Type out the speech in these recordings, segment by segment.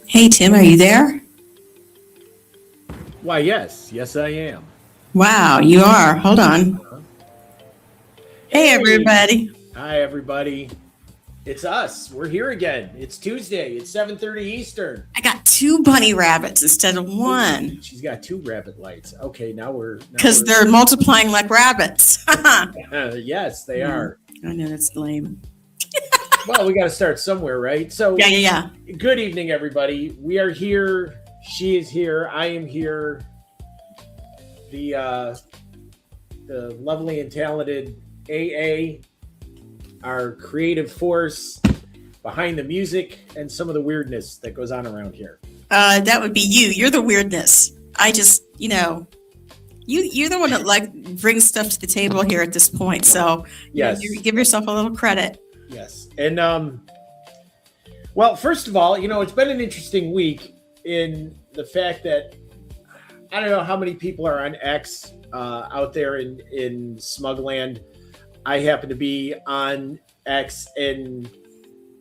Hey, Tim, are you there? Why, yes. Yes, I am. Wow, you are. Hold on. Uh-huh. Hey, Hey! everybody. Hi, everybody. It's us. We're here again. It's Tuesday. It's 7:30 Eastern. I got two bunny rabbits instead of Oh, one she's got two rabbit lights. Okay, now we're because they're multiplying like rabbits. yes, they Mhm. are. I know that's lame. Well, we got to start somewhere, right? So, Yeah. good evening, everybody. We are here. She is here. I am here. The lovely and talented AA, our creative force behind the music and some of the weirdness that goes on around here. That would be you. You're the weirdness. I just, you're the one that brings stuff to the table here at this point. So Yes, you give yourself a little credit. yes, and well, first of all, it's been an interesting week in the fact that I don't know how many people are on X out there in Smugland. I happen to be on X, and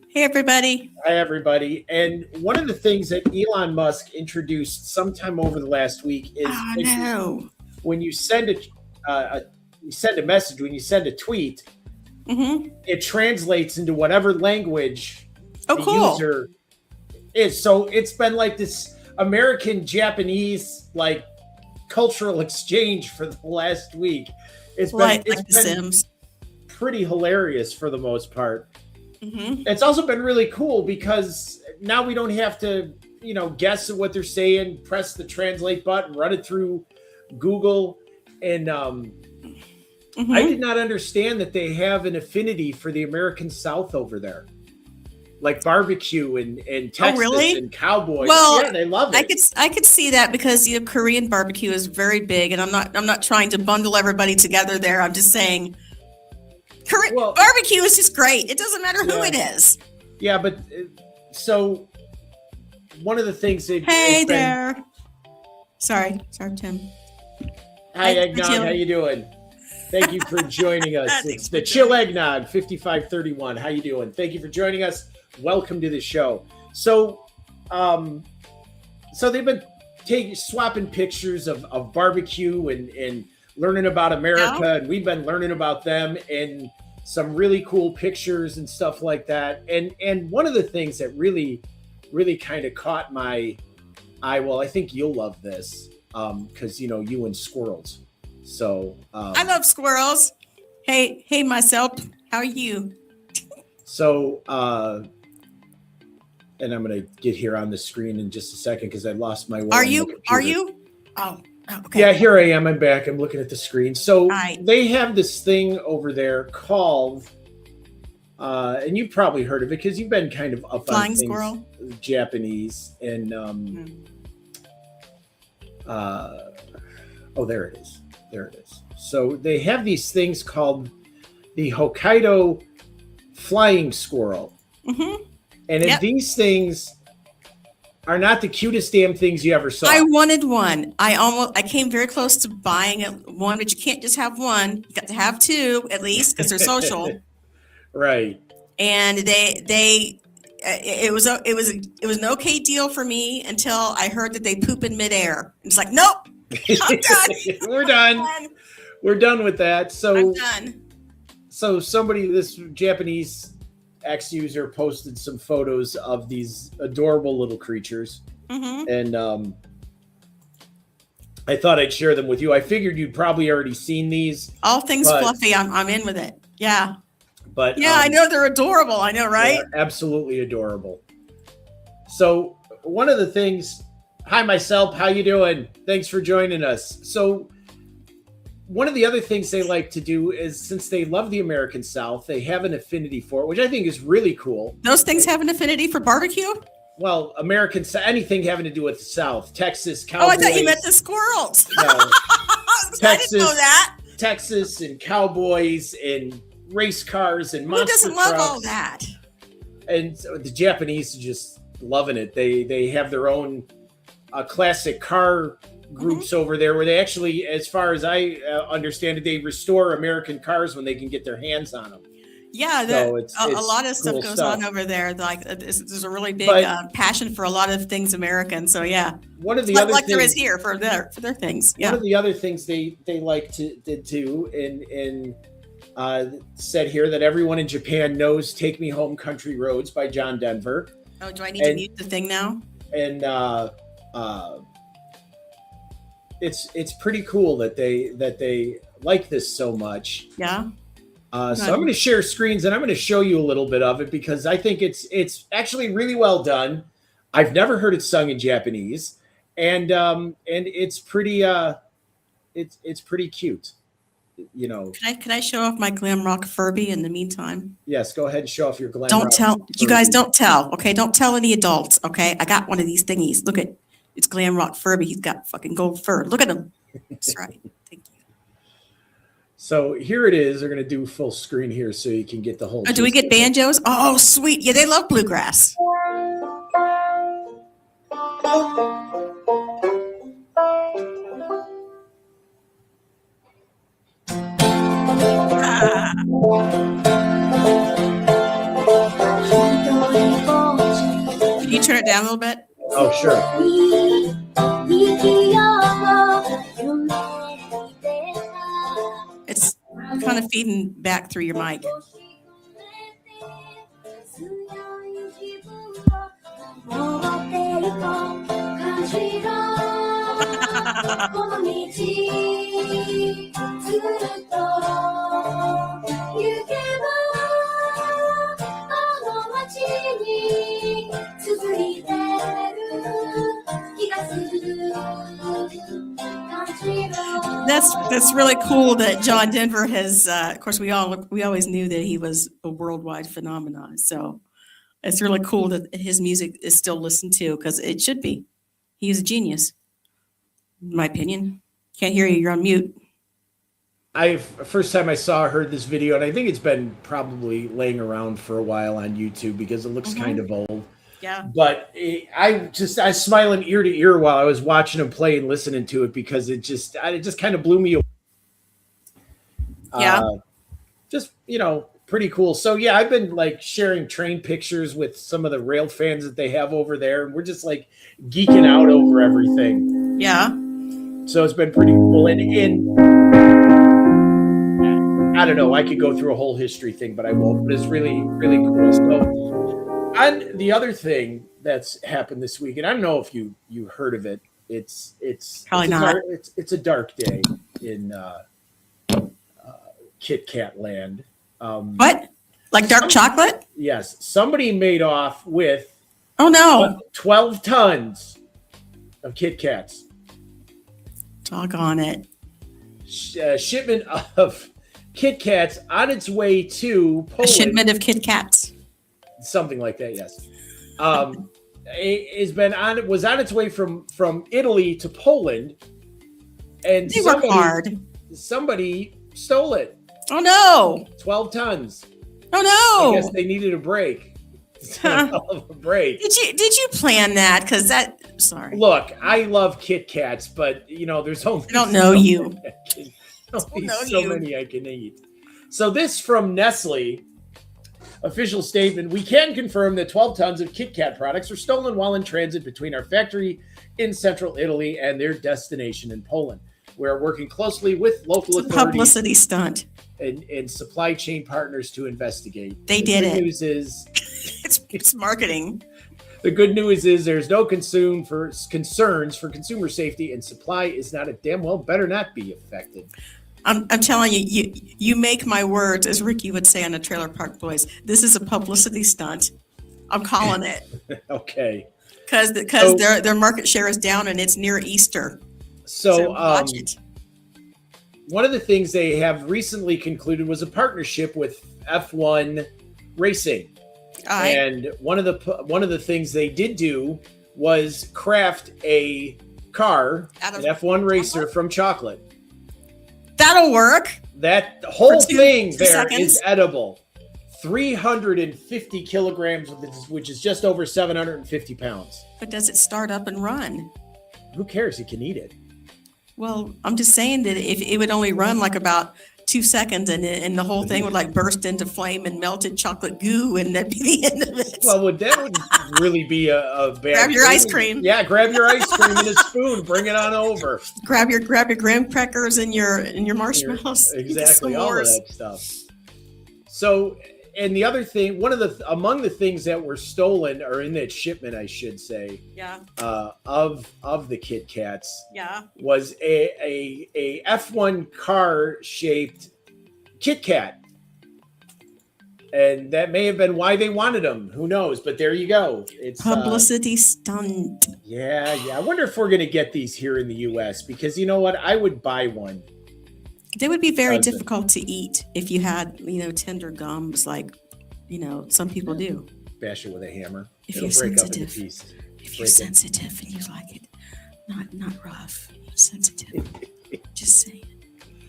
Hey, everybody. hi everybody. And one of the things that Elon Musk introduced sometime over the last week is Oh, no. when you send a message, when you send a tweet, Mm-hmm. it translates into whatever language Oh, the cool. user is. So it's been like this American Japanese cultural exchange for the last week. It's Like been The Sims. pretty hilarious for the most part. Mm-hmm. It's also been really cool because now we don't have to, guess at what they're saying, press the translate button, run it through Google. And Mm-hmm. I did not understand that they have an affinity for the American South over there. Like barbecue and Texas really? and cowboys. Well, Yeah, they love it. I could see that because Korean barbecue is very big, and I'm not trying to bundle everybody together there. I'm just saying, Well- barbecue is just great. It doesn't matter who Yeah. it is. Yeah, but so one of the things they Hey there. Sorry, Tim. Hi, Hi, Eggnog. Jill. How you doing? Thank you for joining us. Thanks It's for the Chill Eggnog 5531. How you doing? Thank you for joining us. Welcome to the show. So, so they've been swapping pictures of barbecue and learning about America, Yeah. and we've been learning about them and some really cool pictures and stuff like that. And one of the things that really kind of caught my eye. Well, I think you'll love this because you and squirrels. So I love squirrels. Hey, myself. How are you? So, and I'm going to get here on the screen in just a second because I lost my way. Are on the you? computer. Are you? Oh, okay. Yeah, here I am. I'm back. I'm looking at the screen. So Hi. they have this thing over there called, and you've probably heard of it because you've been kind of up Flying on things squirrel? Japanese. And, oh, there it is. There it is. So they have these things called the Hokkaido flying squirrel. Mm-hmm. And Yep. these things are not the cutest damn things you ever saw. I wanted one. I came very close to buying one, but you can't just have one. You got to have two at least because they're social. Right. And it was an okay deal for me until I heard that they poop in midair. It's like, nope, I'm done. We're done. We're done with that. I'm So done. this Japanese ex-user posted some photos of these adorable little creatures. Mm-hmm. And I thought I'd share them with you. I figured you'd probably already seen these, All things but- fluffy, I'm in with it. Yeah. but Yeah, I know they're adorable. I know, right? they're absolutely adorable. So one of the things, hi myself, how you doing? Thanks for joining us. So one of the other things they like to do is, since they love the American South, they have an affinity for it, which I think is really cool. Those things have an affinity for barbecue? Well, anything having to do with the South, Texas, Oh, cowboys. I thought you meant the squirrels. No, I didn't know that. Texas and cowboys and race cars and Who monster doesn't love trucks. all that? And so the Japanese are just loving it. They have their own classic car groups over there where they actually, as far as I understand it, they restore American cars when they can get their hands on them. Yeah, So a lot of stuff cool goes stuff. on over there. Like there's a really big But passion for a lot of things American. So yeah, one of it's the other like there is things, here for their things. one Yeah. of the other things they like to did too, and said here that everyone in Japan knows "Take Me Home, Country Roads" by John Denver, Oh, do I need to and mute the thing now? and it's pretty cool that they like this so much. Yeah. So I'm going to share screens and I'm going to show you a little bit of it because I think it's actually really well done. I've never heard it sung in Japanese, and it's pretty it's pretty cute. You know. Can I show off my glam rock Furby in the meantime? Yes, go ahead and show off your glam. Don't rock tell Furby. you guys. Don't tell. Okay, don't tell any adults. Okay, I got one of these thingies. Look at it's glam rock Furby. He's got fucking gold fur. Look at him. That's right. Thank you. So here it is. They're going to do full screen here so you can get the whole. Oh, do we get banjos? Oh, sweet. Yeah, they love bluegrass. Ah. Can you turn it down a little bit? Oh, sure. It's kind of feeding back through your mic. That's really cool that John Denver has. Of course, we always knew that he was a worldwide phenomenon. So it's really cool that his music is still listened to because it should be. He's a genius, in my opinion. Can't hear you. You're on mute. First time I heard this video, and I think it's been probably laying around for a while on YouTube because it looks kind of old. Yeah. But I was smiling ear to ear while I was watching him play and listening to it because it just kind of blew me away. Yeah. Just, pretty cool. So yeah, I've been like sharing train pictures with some of the rail fans that they have over there, and we're just like geeking out over everything. Yeah. So it's been pretty cool. And I don't know, I could go through a whole history thing, but I won't. But it's really, really cool. So, and the other thing that's happened this week, and I don't know if you heard of it. It's Probably not. It's a dark day in Kit Kat land. What? Like dark chocolate? Yes. Somebody made off with Oh no. 12 tons of Kit Kats. Doggone it. Shipment of Kit Kats on its way to Poland. A shipment of Kit Kats. Something like that, yes. It was on its way from Italy to Poland, and They work hard. Somebody stole it. Oh no. 12 tons. Oh no. I guess they needed a break. A hell of a break. Did you plan that? Because sorry. Look, I love Kit Kats, but there's only I don't know you. Many I can eat. So this from Nestle. Official statement, we can confirm that 12 tons of Kit Kat products were stolen while in transit between our factory in central Italy and their destination in Poland. We're working closely with local authorities. Publicity stunt. And supply chain partners to investigate. They did it. The good news is it's marketing. The good news is there's no concerns for consumer safety, and supply is not better not be affected. I'm telling you make my words, as Ricky would say on the Trailer Park Boys. This is a publicity stunt. I'm calling it. Okay. Because their market share is down and it's near Easter. So watch it. One of the things they have recently concluded was a partnership with F1 Racing. And one of the things they did do was craft a car, an F1 racer from chocolate. That'll work. That whole thing there seconds. is edible. 350 kilograms, which is just over 750 pounds. But does it start up and run? Who cares? You can eat it. Well, I'm just saying that if it would only run like about 2 seconds, and the whole thing would like burst into flame and melted chocolate goo, and that'd be the end of it. Well, that would really be a bad Grab your ice cream. Yeah, grab your ice cream and a spoon. Bring it on over. Grab your graham crackers and your marshmallows. Exactly, all of that stuff. So, and the other thing, among the things that were stolen, or in that shipment, I should say, of the Kit Kats, was a F1 car shaped Kit Kat, and that may have been why they wanted them. Who knows? But there you go. It's publicity stunt. Yeah. I wonder if we're gonna get these here in the U.S. because you know what? I would buy one. They would be very difficult to eat if you had, tender gums like, some people do. Bash it with a hammer. It'll break up into pieces. If you're sensitive and you like it, not rough, sensitive. Just saying.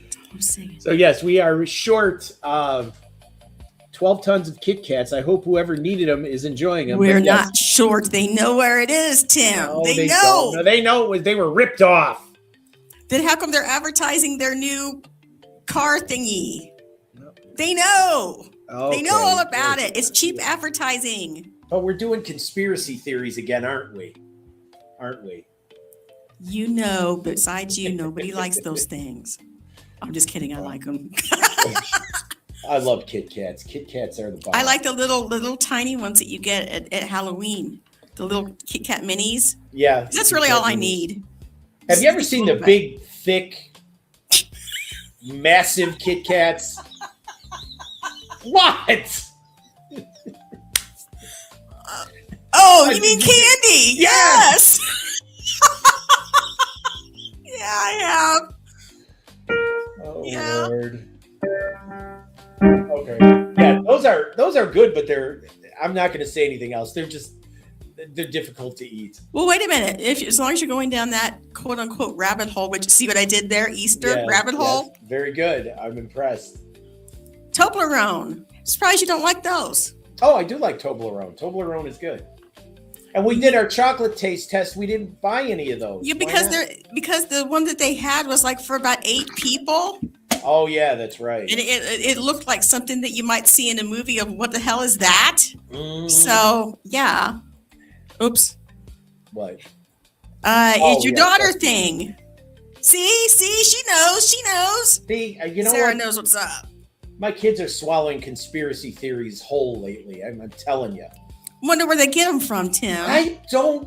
That's all I'm saying. So yes, we are short 12 tons of Kit Kats. I hope whoever needed them is enjoying them. We're not short. They know where it is, Tim. No, they know. No, they know they were ripped off. Then how come they're advertising their new car thingy? No. They know. Okay. They know all about it. It's cheap advertising. But we're doing conspiracy theories again, aren't we? Besides you, nobody likes those things. I'm just kidding. I like them. I love Kit Kats. Kit Kats are the bomb. I like the little tiny ones that you get at Halloween. The little Kit Kat minis. Yeah. That's really all I need. Have you ever seen the big, thick, massive Kit Kats? What? You mean candy? Yes. Yeah, I have. Oh, yeah. Lord. Okay. Yeah, those are good, but I'm not going to say anything else. They're difficult to eat. Well, wait a minute. As long as you're going down that quote unquote rabbit hole, which see what I did there, rabbit hole. Very good. I'm impressed. Toblerone. Surprised you don't like those. Oh, I do like Toblerone. Toblerone is good. And we did our chocolate taste test. We didn't buy any of those. Yeah, because the one that they had was like for about 8 people. Oh yeah, that's right. And it looked like something that you might see in a movie of what the hell is that? So yeah. Oops. What? It's your daughter thing. See, she knows. See, Sarah knows what's up. My kids are swallowing conspiracy theories whole lately. I'm telling you. Wonder where they get them from, Tim. I don't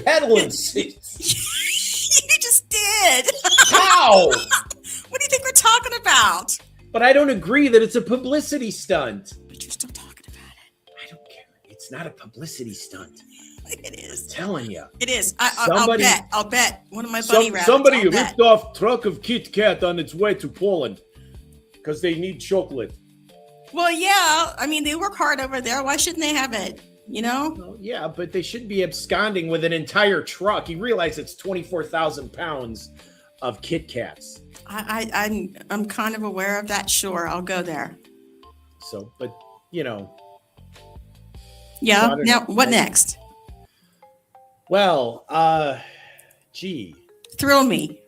peddle in seats. You just did. How? What do you think we're talking about? But I don't agree that it's a publicity stunt. But you're still talking about it. I don't care. It's not a publicity stunt. It is. I'm telling you. It is. I'll bet. One of my buddy rabbits. Somebody ripped off truck of Kit Kat on its way to Poland because they need chocolate. Well, yeah. I mean, they work hard over there. Why shouldn't they have it? Well, yeah, but they shouldn't be absconding with an entire truck. You realize it's 24,000 pounds of Kit Kats. I'm kind of aware of that. Sure, I'll go there. So, but Yeah. Now, what next? Well, Thrill me.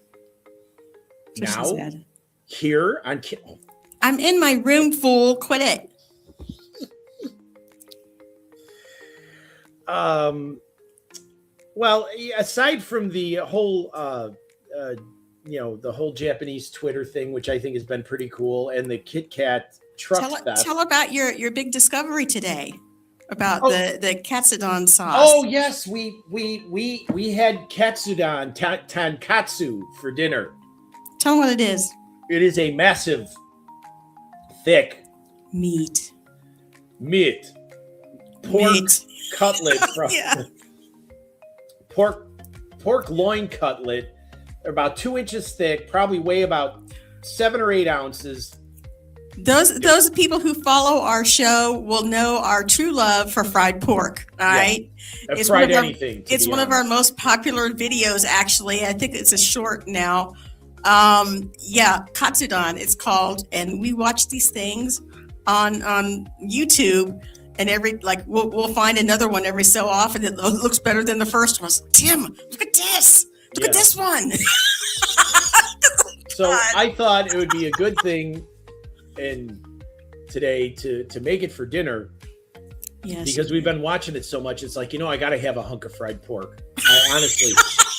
Now, here on Kit. I'm in my room, fool. Quit it. Well, aside from the whole, the whole Japanese Twitter thing, which I think has been pretty cool, and the Kit Kat truck stuff. Tell about your big discovery today about the katsudon sauce. Oh yes, we had katsudon tankatsu for dinner. Tell them what it is. It is a massive, thick meat pork cutlet from pork loin cutlet. They're about 2 inches thick, probably weigh about 7 or 8 ounces. Those people who follow our show will know our true love for fried pork. All right, it's fried anything. It's one of our most popular videos. Actually, I think it's a short now. Katsudon it's called, and we watch these things on YouTube, and we'll find another one every so often that looks better than the first one. Tim, look at this. Look at this one. So I thought it would be a good thing today to make it for dinner. Yes. Because we've been watching it so much. It's like, I got to have a hunk of fried pork. Honestly,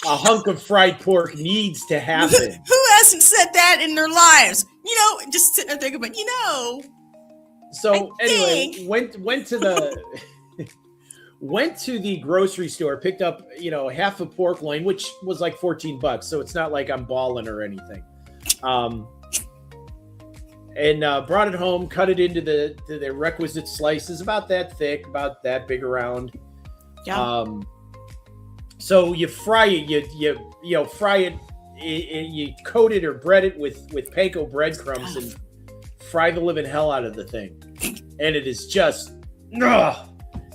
a hunk of fried pork needs to happen. Who hasn't said that in their lives? Just sitting there thinking, but So anyway, went to the went to the grocery store, picked up, half a pork loin, which was like $14. So it's not like I'm balling or anything. And brought it home, cut it into the requisite slices, about that thick, about that big around. Yeah. So you fry it, you fry it, you coat it or bread it with panko breadcrumbs and fry the living hell out of the thing. And it is just, ugh.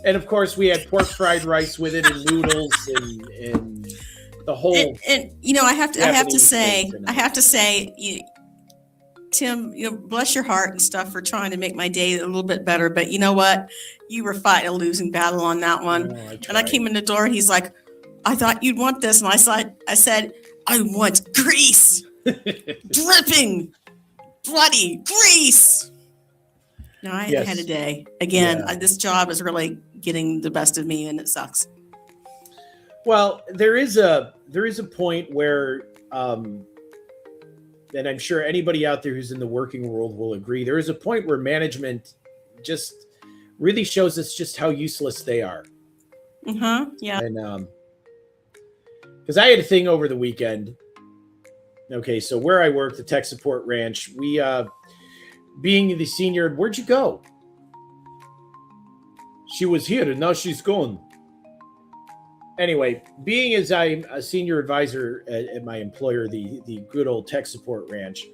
And of course we had pork fried rice with it and noodles and the whole. And I have to say, Tim, bless your heart and stuff for trying to make my day a little bit better. But you know what? You were fighting a losing battle on that one. And I came in the door. He's like, I thought you'd want this. And I said, I want grease. Dripping. Bloody grease. No, I had a day. Again, this job is really getting the best of me, and it sucks. Well, there is a point where, and I'm sure anybody out there who's in the working world will agree, there is a point where management just really shows us just how useless they are. Yeah. And because I had a thing over the weekend. Okay, so where I work, the tech support ranch, we being the senior, where'd you go? She was here and now she's gone. Anyway, being as I'm a senior advisor at my employer, the good old tech support ranch,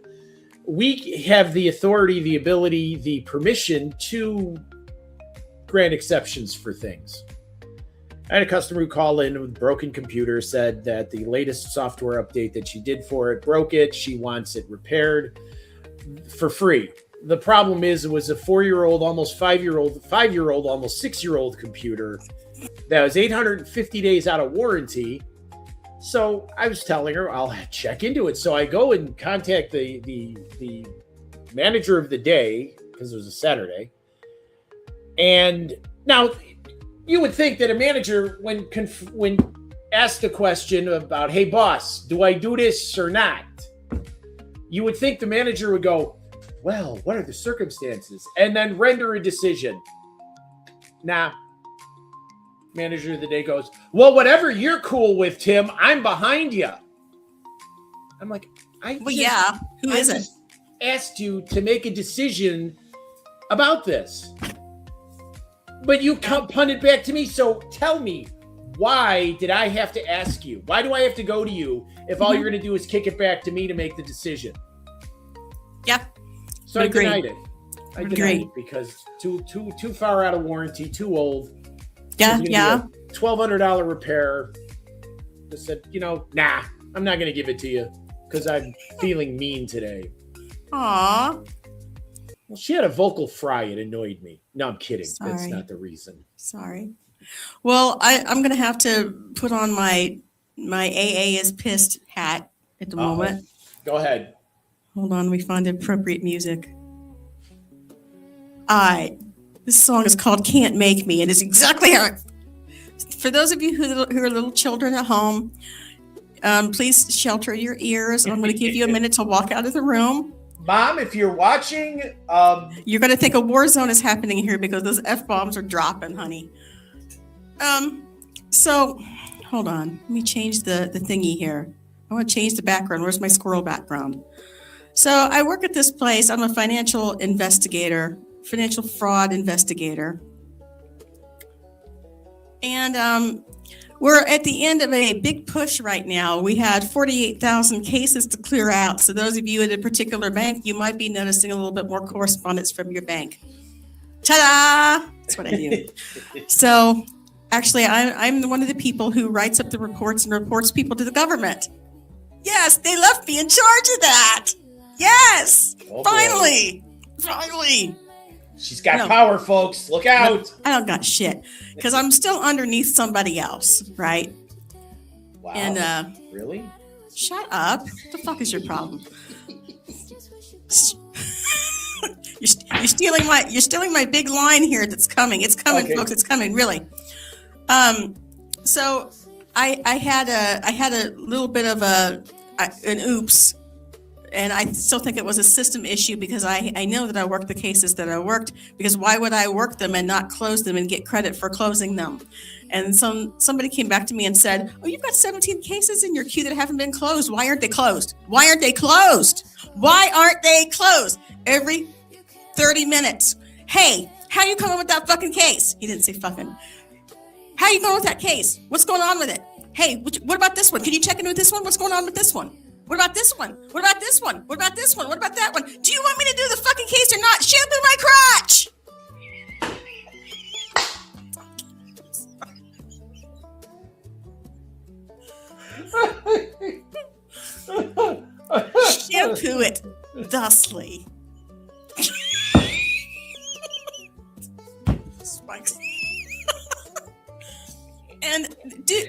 we have the authority, the ability, the permission to grant exceptions for things. I had a customer who called in with a broken computer, said that the latest software update that she did for it broke it. She wants it repaired for free. The problem is it was a 4-year-old, almost 5-year-old, almost 6-year-old computer that was 850 days out of warranty. So I was telling her I'll check into it. So I go and contact the manager of the day, because it was a Saturday. And now you would think that a manager, when asked a question about, hey boss, do I do this or not? You would think the manager would go, well, what are the circumstances? And then render a decision. Nah. Manager of the day goes, well, whatever you're cool with, Tim, I'm behind you. I'm like, who is it? Asked you to make a decision about this. But you punt it back to me. So tell me, why did I have to ask you? Why do I have to go to you if all you're going to do is kick it back to me to make the decision? Yeah. So I denied it. I denied it because too far out of warranty, too old. Yeah. $1,200 repair. I said, nah, I'm not going to give it to you because I'm feeling mean today. Aw. Well, she had a vocal fry. It annoyed me. No, I'm kidding. Sorry. That's not the reason. Sorry. Well, I'm going to have to put on my AA is pissed hat at the moment. Go ahead. Hold on. We find appropriate music. All right. This song is called Can't Make Me. It is exactly how for those of you who are little children at home, please shelter your ears. I'm going to give you a minute to walk out of the room. Mom, if you're watching, you're going to think a war zone is happening here because those F-bombs are dropping, honey. So hold on. Let me change the thingy here. I want to change the background. Where's my squirrel background? So I work at this place. I'm a financial investigator, financial fraud investigator. And we're at the end of a big push right now. We had 48,000 cases to clear out. So those of you at a particular bank, you might be noticing a little bit more correspondence from your bank. Ta-da! That's what I do. So actually, I'm one of the people who writes up the reports and reports people to the government. Yes, they left me in charge of that. Yes, finally. She's got power, folks. Look out. I don't got shit because I'm still underneath somebody else, right? Wow. And really? Shut up. What the fuck is your problem? You're stealing my big line here. That's coming. It's coming, okay. Folks. It's coming. Really. So I had a little bit of an oops, and I still think it was a system issue because I know that I worked the cases that I worked, because why would I work them and not close them and get credit for closing them? And somebody came back to me and said, oh, you've got 17 cases in your queue that haven't been closed. Why aren't they closed? Why aren't they closed? Why aren't they closed? Every 30 minutes. Hey, how you coming with that fucking case? He didn't say fucking. How you going with that case? What's going on with it? Hey, what about this one? Can you check in with this one? What's going on with this one? What about this one? What about this one? What about this one? What about that one? Do you want me to do the fucking case or not? Shampoo my crotch! Shampoo it thusly. Spikes. And dude,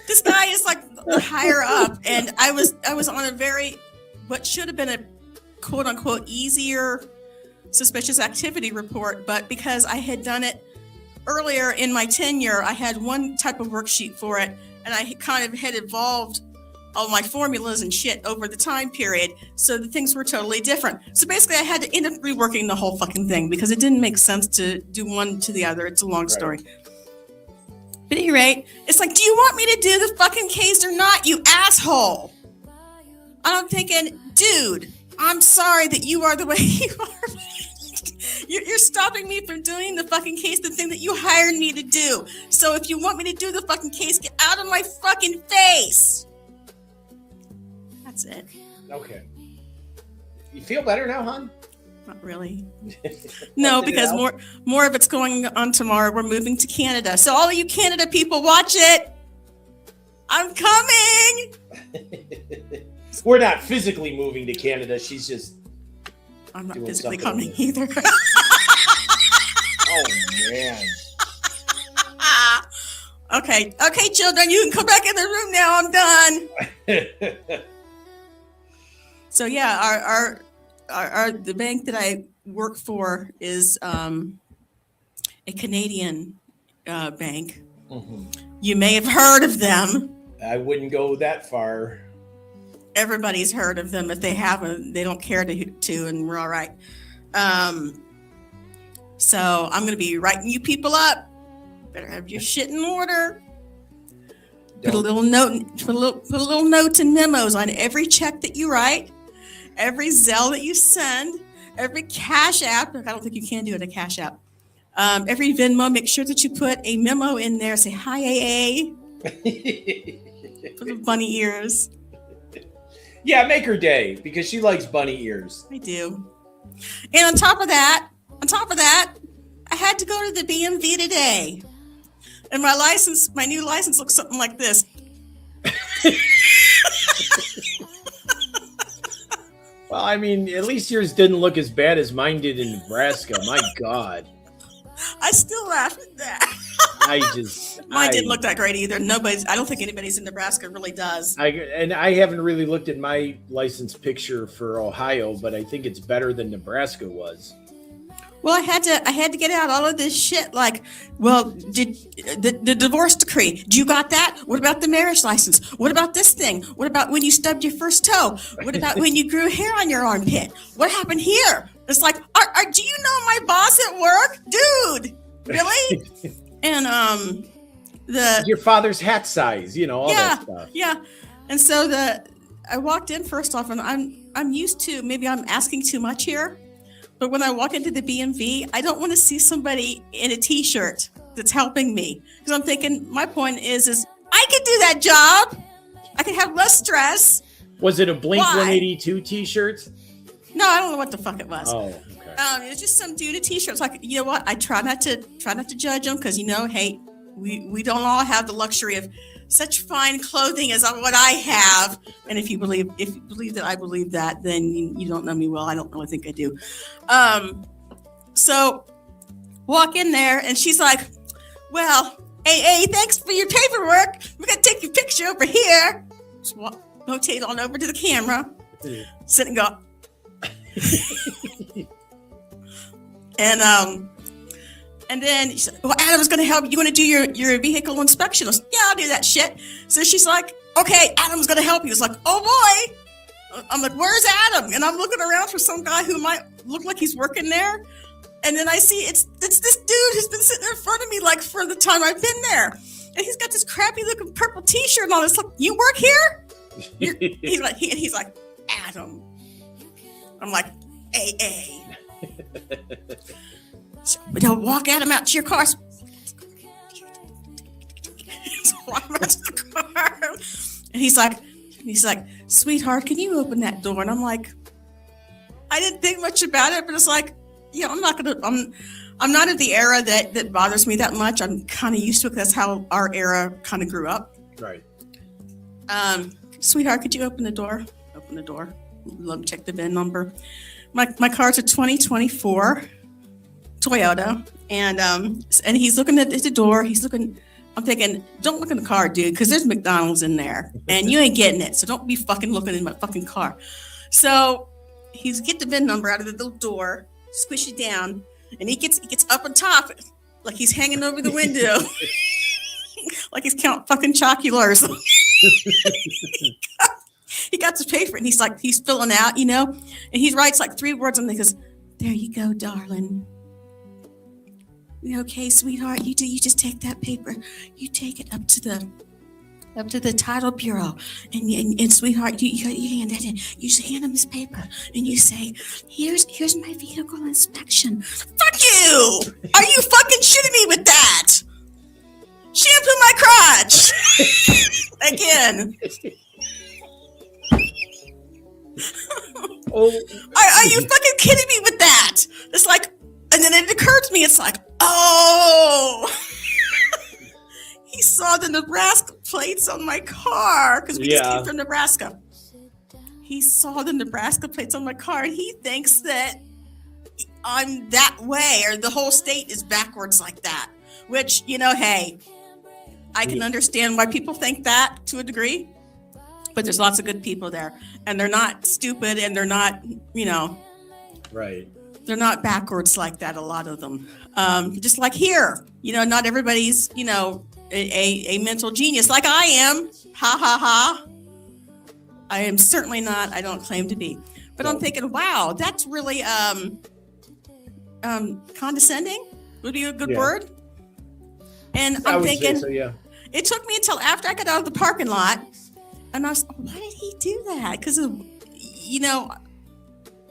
this guy is like higher up, and I was on a what should have been a quote unquote easier suspicious activity report, but because I had done it earlier in my tenure, I had one type of worksheet for it, and I kind of had evolved all my formulas and shit over the time period, so the things were totally different. So basically I had to end up reworking the whole fucking thing because it didn't make sense to do one to the other. It's a long story. But at any rate, it's like, do you want me to do the fucking case or not, you asshole? I'm thinking, dude, I'm sorry that you are the way you are. You're stopping me from doing the fucking case, the thing that you hired me to do. So if you want me to do the fucking case, get out of my fucking face. That's it. Okay. You feel better now, hon? Not really. No, because more of it's going on tomorrow. We're moving to Canada. So all of you Canada people, watch it. I'm coming. We're not physically moving to Canada. She's just I'm not physically coming either. Oh, man. Okay, children, you can come back in the room now. I'm done. So yeah, our the bank that I work for is a Canadian bank. Mm-hmm. You may have heard of them. I wouldn't go that far. Everybody's heard of them. If they haven't, they don't care to, and we're all right. So I'm going to be writing you people up. Better have your shit in order. Put a little note and memos on every check that you write, every Zelle that you send, every Cash App. I don't think you can do it a Cash App. Every Venmo, make sure that you put a memo in there. Say hi, AA. For the bunny ears. Yeah, make her day because she likes bunny ears. I do. And on top of that, I had to go to the BMV today. And my new license looks something like this. Well, I mean, at least yours didn't look as bad as mine did in Nebraska. My God. I still laugh at that. Mine didn't look that great either. I don't think anybody's in Nebraska really does. I haven't really looked at my license picture for Ohio, but I think it's better than Nebraska was. Well, I had to get out all of this shit. Like, well, did the divorce decree? Do you got that? What about the marriage license? What about this thing? What about when you stubbed your first toe? What about when you grew hair on your armpit? What happened here? It's like, do you know my boss at work, dude? Really? And your father's hat size, all that stuff. Yeah. And so I walked in first off, and I'm used to, maybe I'm asking too much here. But when I walk into the BMV, I don't want to see somebody in a T-shirt that's helping me. Because I'm thinking, my point is I could do that job. I could have less stress. Was it a Blink-182 T-shirt? No, I don't know what the fuck it was. Oh, okay. It was just some dude in a T-shirt. It's like, you know what? I try not to judge them because, hey, we don't all have the luxury of such fine clothing as what I have. And if you believe that I believe that, then you don't know me well. I don't really think I do. So walk in there and she's like, well, hey, thanks for your paperwork. We're going to take your picture over here. Just rotate on over to the camera. Sit and go. And then she's like, well, Adam's going to help. You want to do your vehicle inspection? I was like, yeah, I'll do that shit. So she's like, okay, Adam's going to help you. It's like, oh boy. I'm like, where's Adam? And I'm looking around for some guy who might look like he's working there. And then I see it's this dude who's been sitting in front of me like for the time I've been there. And he's got this crappy looking purple t-shirt and all this. Like, you work here? He's like, Adam. I'm like, AA. So, don't walk Adam out to your car. So walk him out to the car. And he's like, sweetheart, can you open that door? And I'm like, I didn't think much about it, but it's like, yeah, I'm not at the era that bothers me that much. I'm kind of used to it. That's how our era kind of grew up. Right. Sweetheart, could you open the door? Open the door. Let me check the VIN number. My car's a 2024 Toyota, and he's looking at the door. He's looking. I'm thinking, don't look in the car, dude, because there's McDonald's in there, and you ain't getting it. So don't be fucking looking in my fucking car. So he's get the VIN number out of the little door, squish it down, and he gets up on top, like he's hanging over the window, like he's counting fucking choculars. He got the paper and he's filling out, and he writes like 3 words on there. He goes, there you go, darling. Okay, sweetheart, you just take that paper, you take it up to the title bureau, and sweetheart, you hand that in. You just hand him this paper, and you say, "Here's my vehicle inspection." Fuck you! Are you fucking shitting me with that? Shampoo my crotch again. Oh, are you fucking kidding me with that? It's like, and then it occurred to me, it's like, oh, he saw the Nebraska plates on my car because we just came from Nebraska. He saw the Nebraska plates on my car, and he thinks that I'm that way, or the whole state is backwards like that. Which, hey, I can understand why people think that to a degree. But there's lots of good people there, and they're not stupid, and they're not, right. They're not backwards like that. A lot of them, just like here, not everybody's, a mental genius like I am. Ha ha ha. I am certainly not. I don't claim to be, but I'm thinking, wow, that's really condescending. Would be a good word. And I'm thinking, so, yeah. It took me until after I got out of the parking lot. And I was, why did he do that? Because of,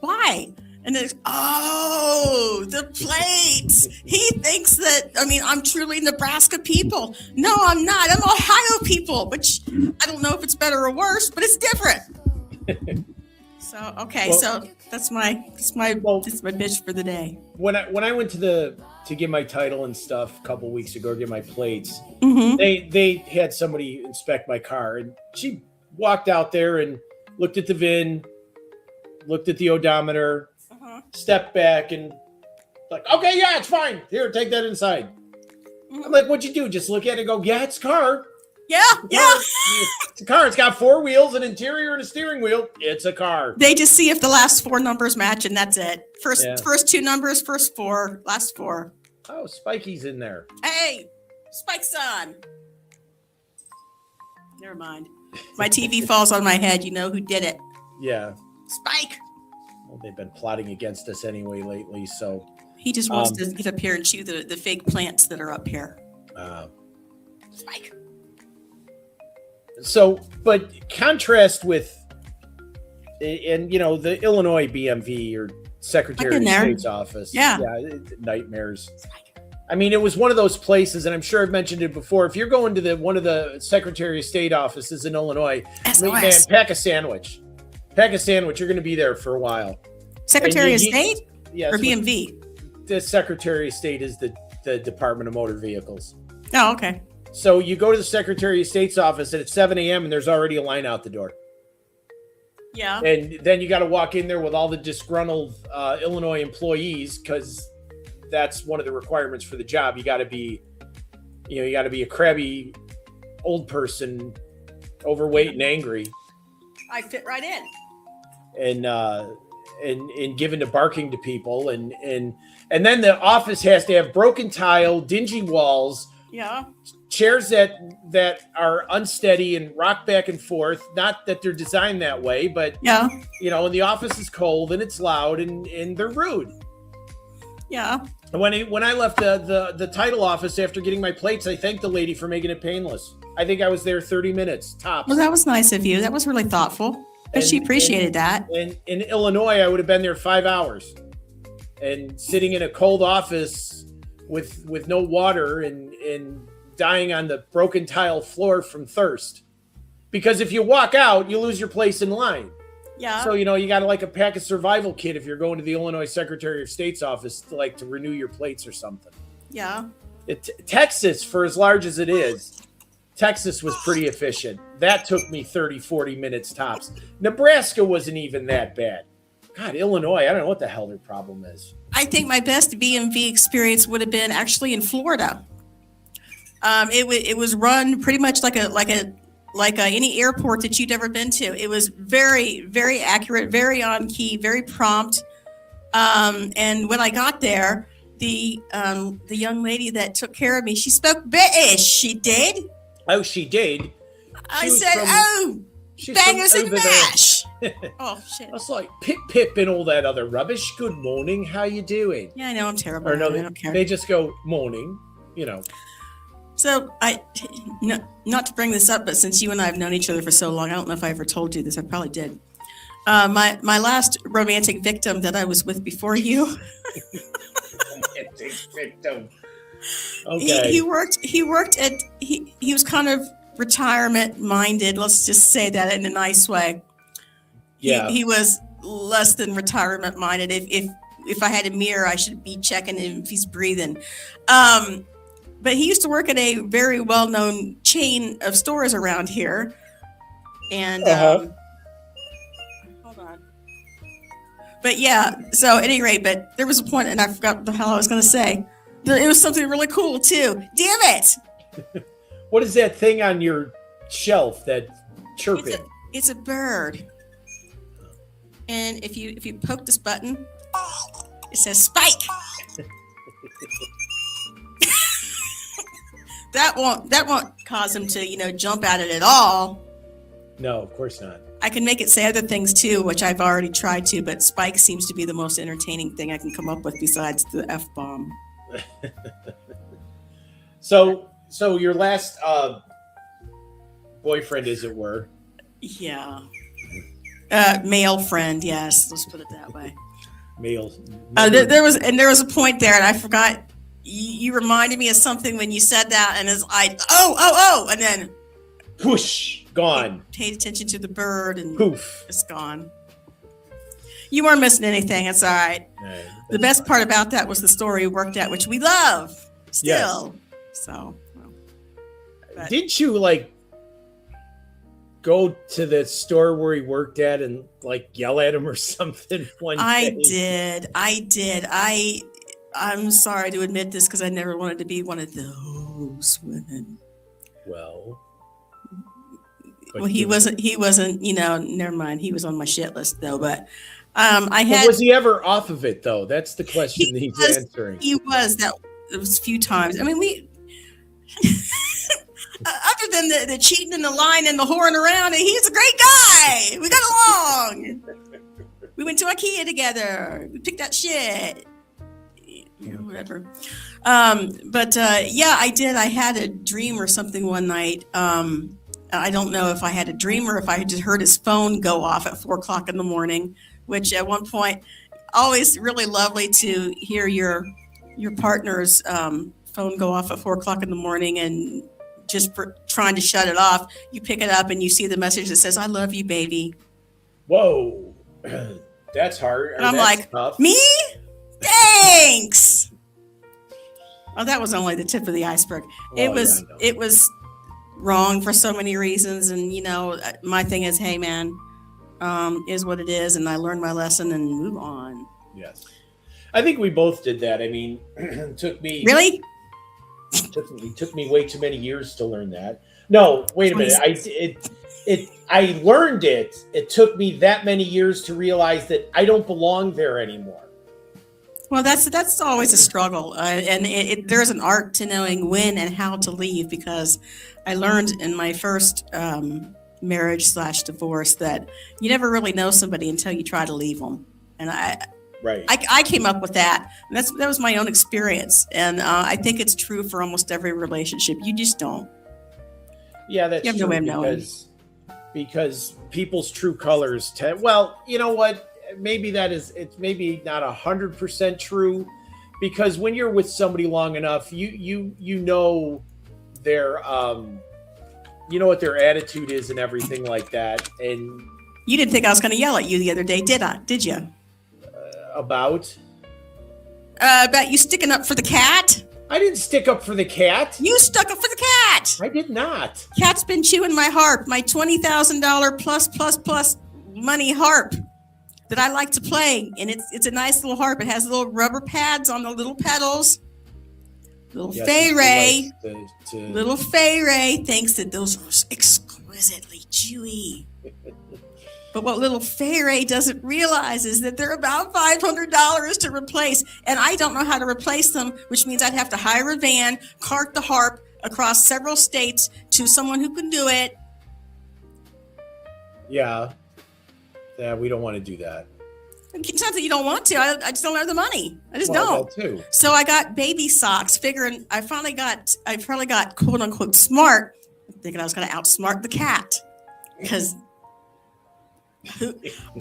why? And then, the plates. He thinks that, I'm truly Nebraska people. No, I'm not. I'm Ohio people, which I don't know if it's better or worse, but it's different. So, okay. Well, so that's my bitch for the day. When I went to get my title and stuff a couple weeks ago, get my plates, mm-hmm. they had somebody inspect my car, and she walked out there and looked at the VIN, looked at the odometer, stepped back, and like, okay, yeah, it's fine. Here, take that inside. Mm-hmm. I'm like, what'd you do? Just look at it and go, yeah, it's a car. Yeah. It's a car. It's got 4 wheels, an interior, and a steering wheel. It's a car. They just see if the last 4 numbers match, and that's it. First 2 numbers, first 4, last 4. Oh, Spikey's in there. Hey, Spike's on. Never mind. My TV falls on my head. You know who did it? Yeah. Spike. Well, they've been plotting against us anyway lately, so. He just wants to get up here and chew the fake plants that are up here. Spike. So, but contrast with, and the Illinois BMV or Secretary of State's office. Yeah, nightmares. It was one of those places, and I'm sure I've mentioned it before. If you're going to one of the Secretary of State offices in Illinois, man, pack a sandwich. You're going to be there for a while. Secretary of State? Yes. Or BMV? The Secretary of State is the Department of Motor Vehicles. Oh, okay. So you go to the Secretary of State's office, and it's 7 a.m., and there's already a line out the door. Yeah. And then you got to walk in there with all the disgruntled Illinois employees, because that's one of the requirements for the job. You got to be a crabby old person, overweight and angry. I fit right in. And and given to barking to people, and then the office has to have broken tile, dingy walls, Yeah. chairs that are unsteady and rock back and forth. Not that they're designed that way, but Yeah. and the office is cold and it's loud and they're rude. Yeah. And when I left the title office after getting my plates, I thanked the lady for making it painless. I think I was there 30 minutes tops. Well, that was nice of you. That was really thoughtful. But she appreciated that. And in Illinois, I would have been there 5 hours, and sitting in a cold office with no water and dying on the broken tile floor from thirst. Because if you walk out, you lose your place in line. Yeah. So, you got to like a pack of survival kit if you're going to the Illinois Secretary of State's office to renew your plates or something. Yeah. Texas, for as large as it is, Texas was pretty efficient. That took me 30, 40 minutes tops. Nebraska wasn't even that bad. God, Illinois, I don't know what the hell their problem is. I think my best BMV experience would have been actually in Florida. It was run pretty much like any airport that you'd ever been to. It was very, very accurate, very on key, very prompt. And when I got there, the young lady that took care of me, she spoke British. She did. Oh, she did. I said, bangers and mash. Oh shit. That's like pip pip and all that other rubbish. Good morning. How you doing? Yeah, I know, I'm terrible. Or no, I don't care. They just go morning. So not to bring this up, but since you and I have known each other for so long, I don't know if I ever told you this. I probably did. My last romantic victim that I was with before you. Romantic victim. Okay. He was kind of retirement minded. Let's just say that in a nice way. Yeah. He was less than retirement minded. If I had a mirror, I should be checking if he's breathing. But he used to work at a very well-known chain of stores around here. And hold on. But yeah, so at any rate, but there was a point, and I forgot the hell I was going to say. It was something really cool too. Damn it! What is that thing on your shelf that chirping? It's a bird. And if you poke this button, it says Spike. That won't cause him to jump at it at all. No, of course not. I can make it say other things too, which I've already tried to, but Spike seems to be the most entertaining thing I can come up with besides the F-bomb. So your last boyfriend, as it were. Yeah. Male friend, yes. Let's put it that way. Male. There was a point there, and I forgot. You reminded me of something when you said that, and and then whoosh, gone. Paid attention to the bird, and poof, it's gone. You weren't missing anything. It's all right. The best part about that was the store we worked at, which we love still. Yes. So, didn't you go to the store where he worked at and yell at him or something one day? I did. I'm sorry to admit this because I never wanted to be one of those women. Well, he wasn't. Never mind. He was on my shit list though, but. Was he ever off of it though? That's the question he's answering. He was. That was a few times. I mean, we other than the cheating and the lying and the whoring around, he's a great guy. We got along. We went to IKEA together. We picked out shit. Whatever. Yeah, I did. I had a dream or something one night. I don't know if I had a dream or if I just heard his phone go off at 4:00 in the morning. Which at one point, always really lovely to hear your partner's phone go off at 4:00 in the morning, and just for trying to shut it off, you pick it up and you see the message that says, "I love you, baby." Whoa, that's hard. And I'm like, tough. Me? Thanks. Oh, that was only the tip of the iceberg. It was wrong for so many reasons, and my thing is, hey man. Is what it is, and I learned my lesson and move on. Yes, I think we both did that. I mean, it took me took me way too many years to learn that. No, wait a minute. I learned it. It took me that many years to realize that I don't belong there anymore. Well, that's always a struggle, and there's an art to knowing when and how to leave, because I learned in my first marriage/divorce that you never really know somebody until you try to leave them, and I came up with that. And that was my own experience, and I think it's true for almost every relationship. You just don't. Yeah, that's you have true no way of knowing. Because people's true colors tend. Well, you know what? Maybe it's maybe not 100% true, because when you're with somebody long enough, you know their you know what their attitude is and everything like that. And you didn't think I was going to yell at you the other day, did I? Did you? About you sticking up for the cat? I didn't stick up for the cat. You stuck up for the cat. I did not. Cat's been chewing my harp, my $20,000 plus money harp that I like to play, and it's a nice little harp. It has little rubber pads on the little pedals. Little Fay Ray thinks that those are exquisitely chewy. But what little Fay Ray doesn't realize is that they're about $500 to replace, and I don't know how to replace them, which means I'd have to hire a van, cart the harp across several states to someone who can do it. Yeah, we don't want to do that. It's not that you don't want to. I just don't have the money. I just don't. Too. So I got baby socks, figuring I finally got quote unquote smart, thinking I was going to outsmart the cat, because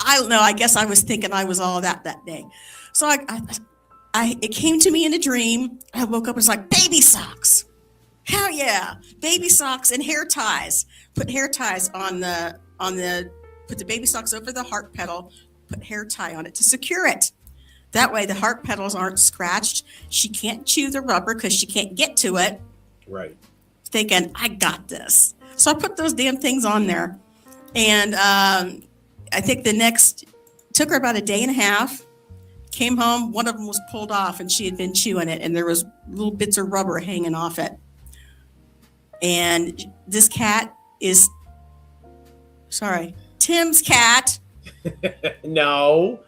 I don't know. I guess I was thinking I was all that day. So it came to me in a dream. I woke up and was like, baby socks. Hell yeah, baby socks and hair ties. Put hair ties put the baby socks over the harp pedal. Put hair tie on it to secure it. That way the harp pedals aren't scratched. She can't chew the rubber because she can't get to it. Right. Thinking, I got this. So I put those damn things on there. And I think took her about a day and a half. Came home, one of them was pulled off and she had been chewing it, and there was little bits of rubber hanging off it. And this cat is, Tim's cat. No,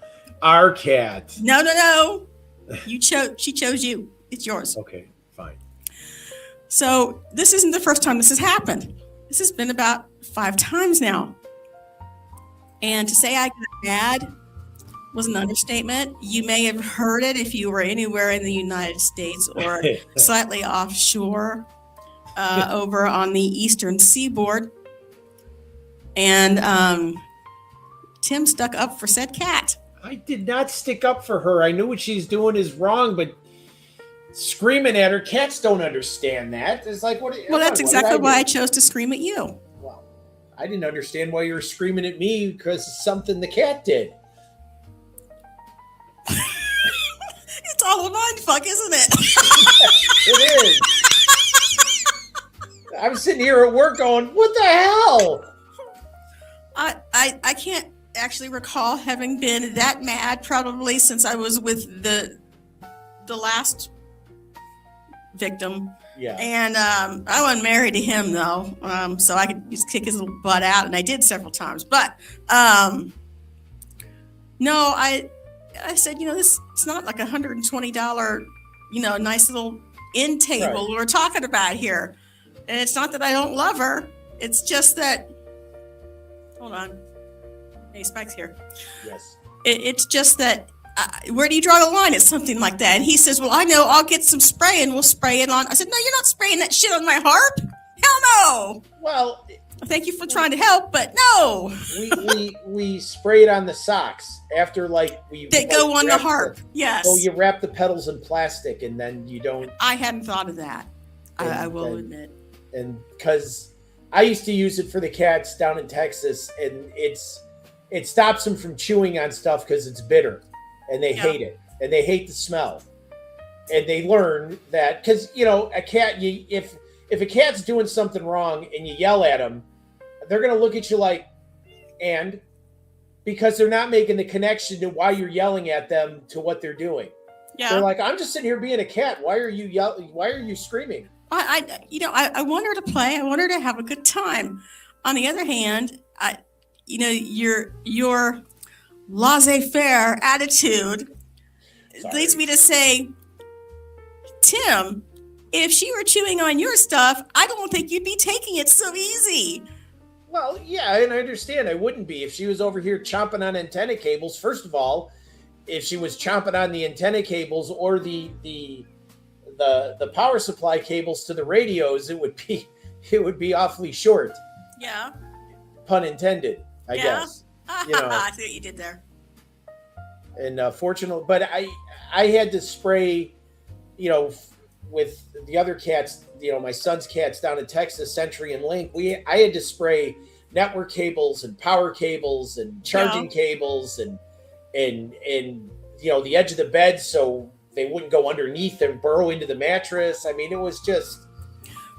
our cat. No. She chose you. It's yours. Okay, fine. So this isn't the first time this has happened. This has been about 5 times now. And to say I got mad was an understatement. You may have heard it if you were anywhere in the United States or slightly offshore over on the eastern seaboard. And Tim stuck up for said cat. I did not stick up for her. I knew what she's doing is wrong, but screaming at her, cats don't understand that. It's like, well, that's exactly why I chose to scream at you. Well, I didn't understand why you were screaming at me because of something the cat did. It's all a mind fuck, isn't it? It is. I'm sitting here at work going, what the hell? I can't actually recall having been that mad probably since I was with the last victim. Yeah. And I wasn't married to him though, so I could just kick his little butt out, and I did several times. But no, I said, this it's not like $120, nice little end table we're talking about here, and it's not that I don't love her. It's just that. Hold on. Hey, Spike's here. Yes. It's just that, where do you draw the line at something like that? And he says, well, I know, I'll get some spray and we'll spray it on. I said, no, you're not spraying that shit on my harp. Hell no. Well, thank you for trying to help, but no. we spray it on the socks after they go on the harp. Yes. Oh, you wrap the pedals in plastic and then you don't. I hadn't thought of that. I will admit. And because I used to use it for the cats down in Texas, and it stops them from chewing on stuff because it's bitter, and they hate it, and they hate the smell, and they learn that because a cat, if a cat's doing something wrong and you yell at them, they're gonna look at you because they're not making the connection to why you're yelling at them to what they're doing. Yeah, they're like, I'm just sitting here being a cat. Why are you yelling? Why are you screaming? I want her to play. I want her to have a good time. on the other hand, your laissez-faire attitude leads me to say, Tim, if she were chewing on your stuff, I don't think you'd be taking it so easy. Well, yeah, and I understand I wouldn't be if she was over here chomping on antenna cables. First of all, if she was chomping on the antenna cables or the power supply cables to the radios, it would be awfully short. Yeah. Pun intended, I guess. You know. I see what you did there. And fortunately, but I had to spray, with the other cats, my son's cats down in Texas, Century and Link. I had to spray network cables and power cables and charging cables and the edge of the bed so they wouldn't go underneath and burrow into the mattress. I mean, it was just.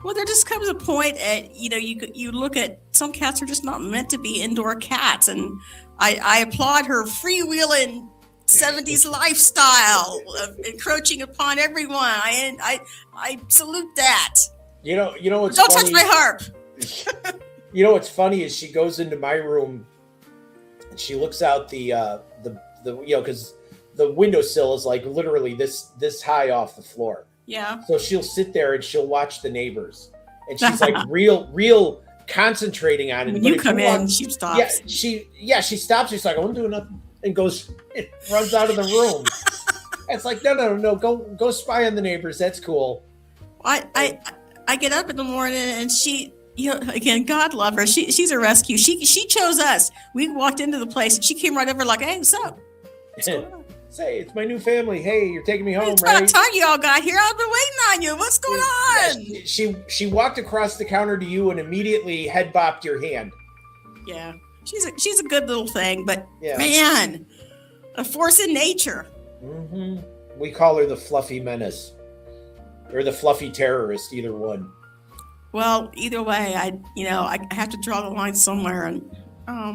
Well, there just comes a point at, you look at some cats are just not meant to be indoor cats. And I applaud her freewheeling 70s lifestyle of encroaching upon everyone. I salute that. What's Don't funny? Touch my harp. What's funny is she goes into my room and she looks out the because the windowsill is like literally this high off the floor. Yeah. So she'll sit there and she'll watch the neighbors, and she's like real concentrating on it. When you come in, she stops. Yeah, she stops. She's like, I won't do nothing, and goes, runs out of the room. It's like, no, go spy on the neighbors. That's cool. I get up in the morning and she, again, God love her. She's a rescue. She chose us. We walked into the place and she came right over like, hey, what's up? What's going on? Say, it's my new family. Hey, you're taking me home, it's right? It's about time you all got here. I've been waiting on you. What's going on? Yeah, she walked across the counter to you and immediately head bopped your hand. Yeah, she's a good little thing, but man, a force in nature. Mm-hmm. We call her the fluffy menace, or the fluffy terrorist, either one. Well, either way, I have to draw the line somewhere, and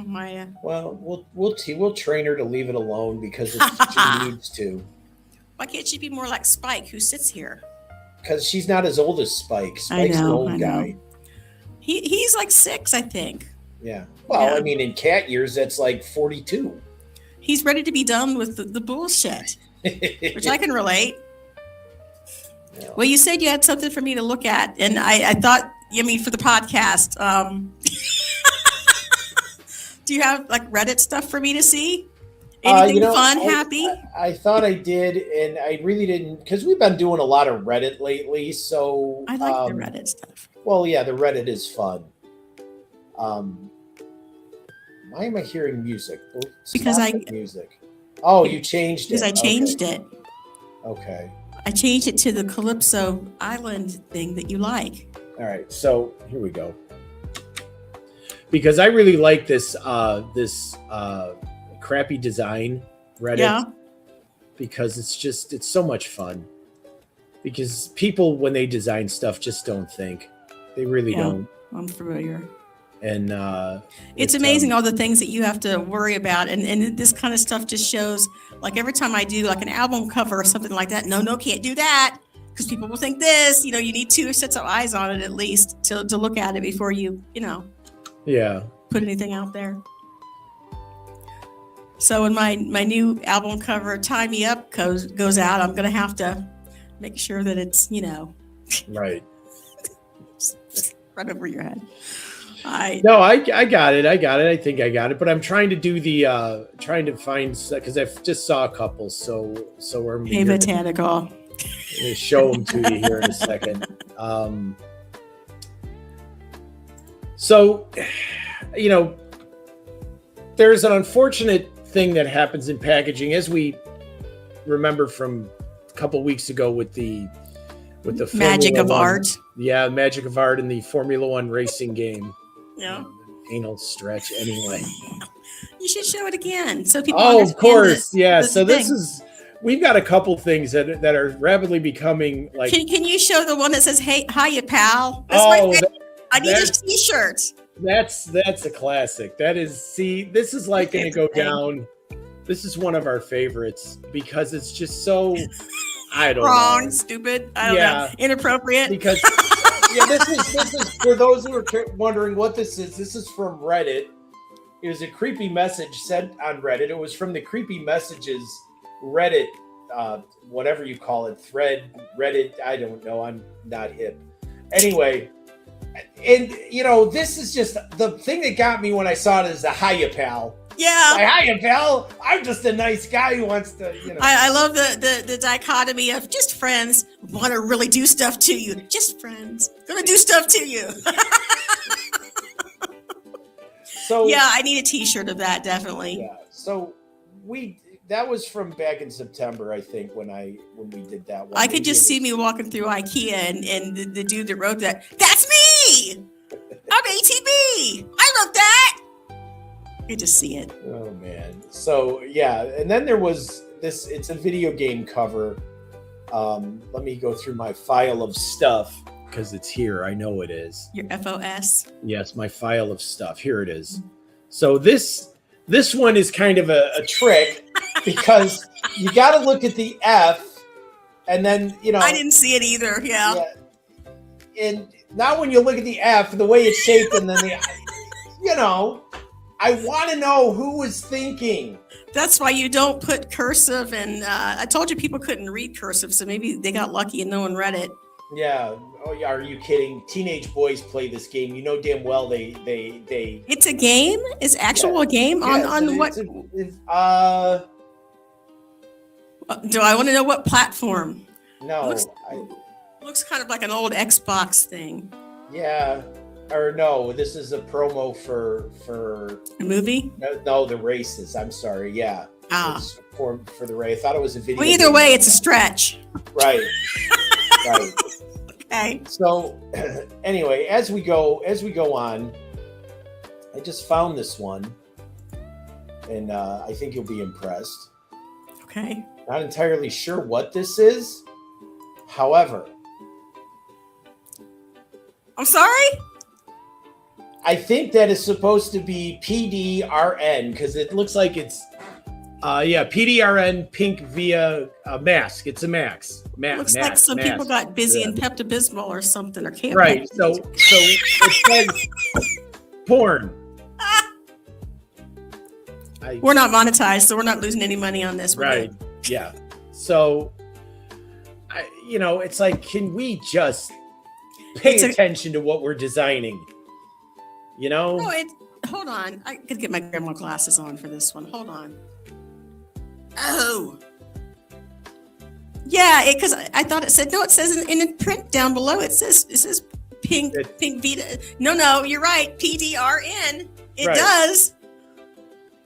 my. Well, we'll train her to leave it alone because she needs to. Why can't she be more like Spike, who sits here? Because she's not as old as Spike. Spike's an old guy. He's like 6, I think. Yeah. Well, I mean, in cat years, that's like 42. He's ready to be done with the bullshit, which I can relate. Yeah. Well, you said you had something for me to look at, and I thought, for the podcast. Do you have like Reddit stuff for me to see? Anything fun, happy? I thought I did, and I really didn't, because we've been doing a lot of Reddit lately. So I like the Reddit stuff. Well, yeah, the Reddit is fun. Why am I hearing music? Because music. Oh, you changed it. Because I changed it. Okay. I changed it to the Calypso Island thing that you like. All right, so here we go. Because I really like this crappy design Reddit. Yeah. Because it's so much fun. Because people, when they design stuff, just don't think. They really don't. I'm familiar. And it's amazing all the things that you have to worry about. And this kind of stuff just shows, like every time I do like an album cover or something like that, no, can't do that. Because people will think this, you need 2 sets of eyes on it at least to look at it before you, put anything out there. So when my new album cover, Tie Me Up, goes out, I'm going to have to make sure that it's, right. right over your head. I got it. I think I got it. But I'm trying to do trying to find, because I just saw a couple. So we're Hey, botanical. Show them to you here in a second. So, there's an unfortunate thing that happens in packaging, as we remember from a couple weeks ago with the magic of art. Yeah, magic of art in the Formula One racing game. Yeah. Anal stretch, anyway. You should show it again so people. Oh, of course, yeah. So we've got a couple things that are rapidly becoming like. Can you show the one that says "Hey, hiya, pal"? I need a T-shirt. That's a classic. That is. See, this is like going to go down. This is one of our favorites because it's just so. I don't know. Stupid. I don't know. Inappropriate. Because Yeah, this is for those who are wondering what this is. This is from Reddit. It was a creepy message sent on Reddit. It was from the creepy messages Reddit, whatever you call it, thread, Reddit. I don't know. I'm not hip. Anyway, and this is just the thing that got me when I saw it is the hiya pal. Yeah. Like, hiya pal. I'm just a nice guy who wants to, I love the dichotomy of just friends want to really do stuff to you. Just friends gonna do stuff to you. So yeah, I need a T-shirt of that, definitely. Yeah. So that was from back in September, I think, when we did that one. I could just see me walking through IKEA and the dude that wrote that's me! I'm ATB! I wrote that! You could just see it. Oh, man. So, yeah. And then there was this, it's a video game cover. Let me go through my file of stuff, because it's here. I know it is. Your FOS? Yes, my file of stuff. Here it is. So this one is kind of a trick, because you got to look at the F, and then, I didn't see it either, yeah. And now when you look at the F, the way it's shaped, and then I want to know who was thinking. That's why you don't put cursive, and I told you people couldn't read cursive, so maybe they got lucky and no one read it. Yeah. Oh, yeah. Are you kidding? Teenage boys play this game. You know damn well they. It's a game. It's actual game on what? Do I want to know what platform? No. Looks kind of like an old Xbox thing. Yeah. Or no, this is a promo for a movie. No, the races. I'm sorry. Yeah. It's for the race. I thought it was a video. Well, either way, it's a stretch. Right. Right. Okay. So, anyway, as we go on, I just found this one, and I think you'll be impressed. Okay. Not entirely sure what this is. However, I'm sorry? I think that is supposed to be PDRN, because it looks like it's PDRN pink via mask. It's a mask. Looks like some people got busy in Pepto-Bismol or something, or can't. Right. So it says porn. We're not monetized, so we're not losing any money on this. Right. Yeah. So, it's like, can we just pay attention to what we're designing? No, hold on. I could get my grandma glasses on for this one. Hold on. Oh. Yeah, because I thought it said, no, it says in the print down below, it says pink Vita. No, you're right. PDRN. It does.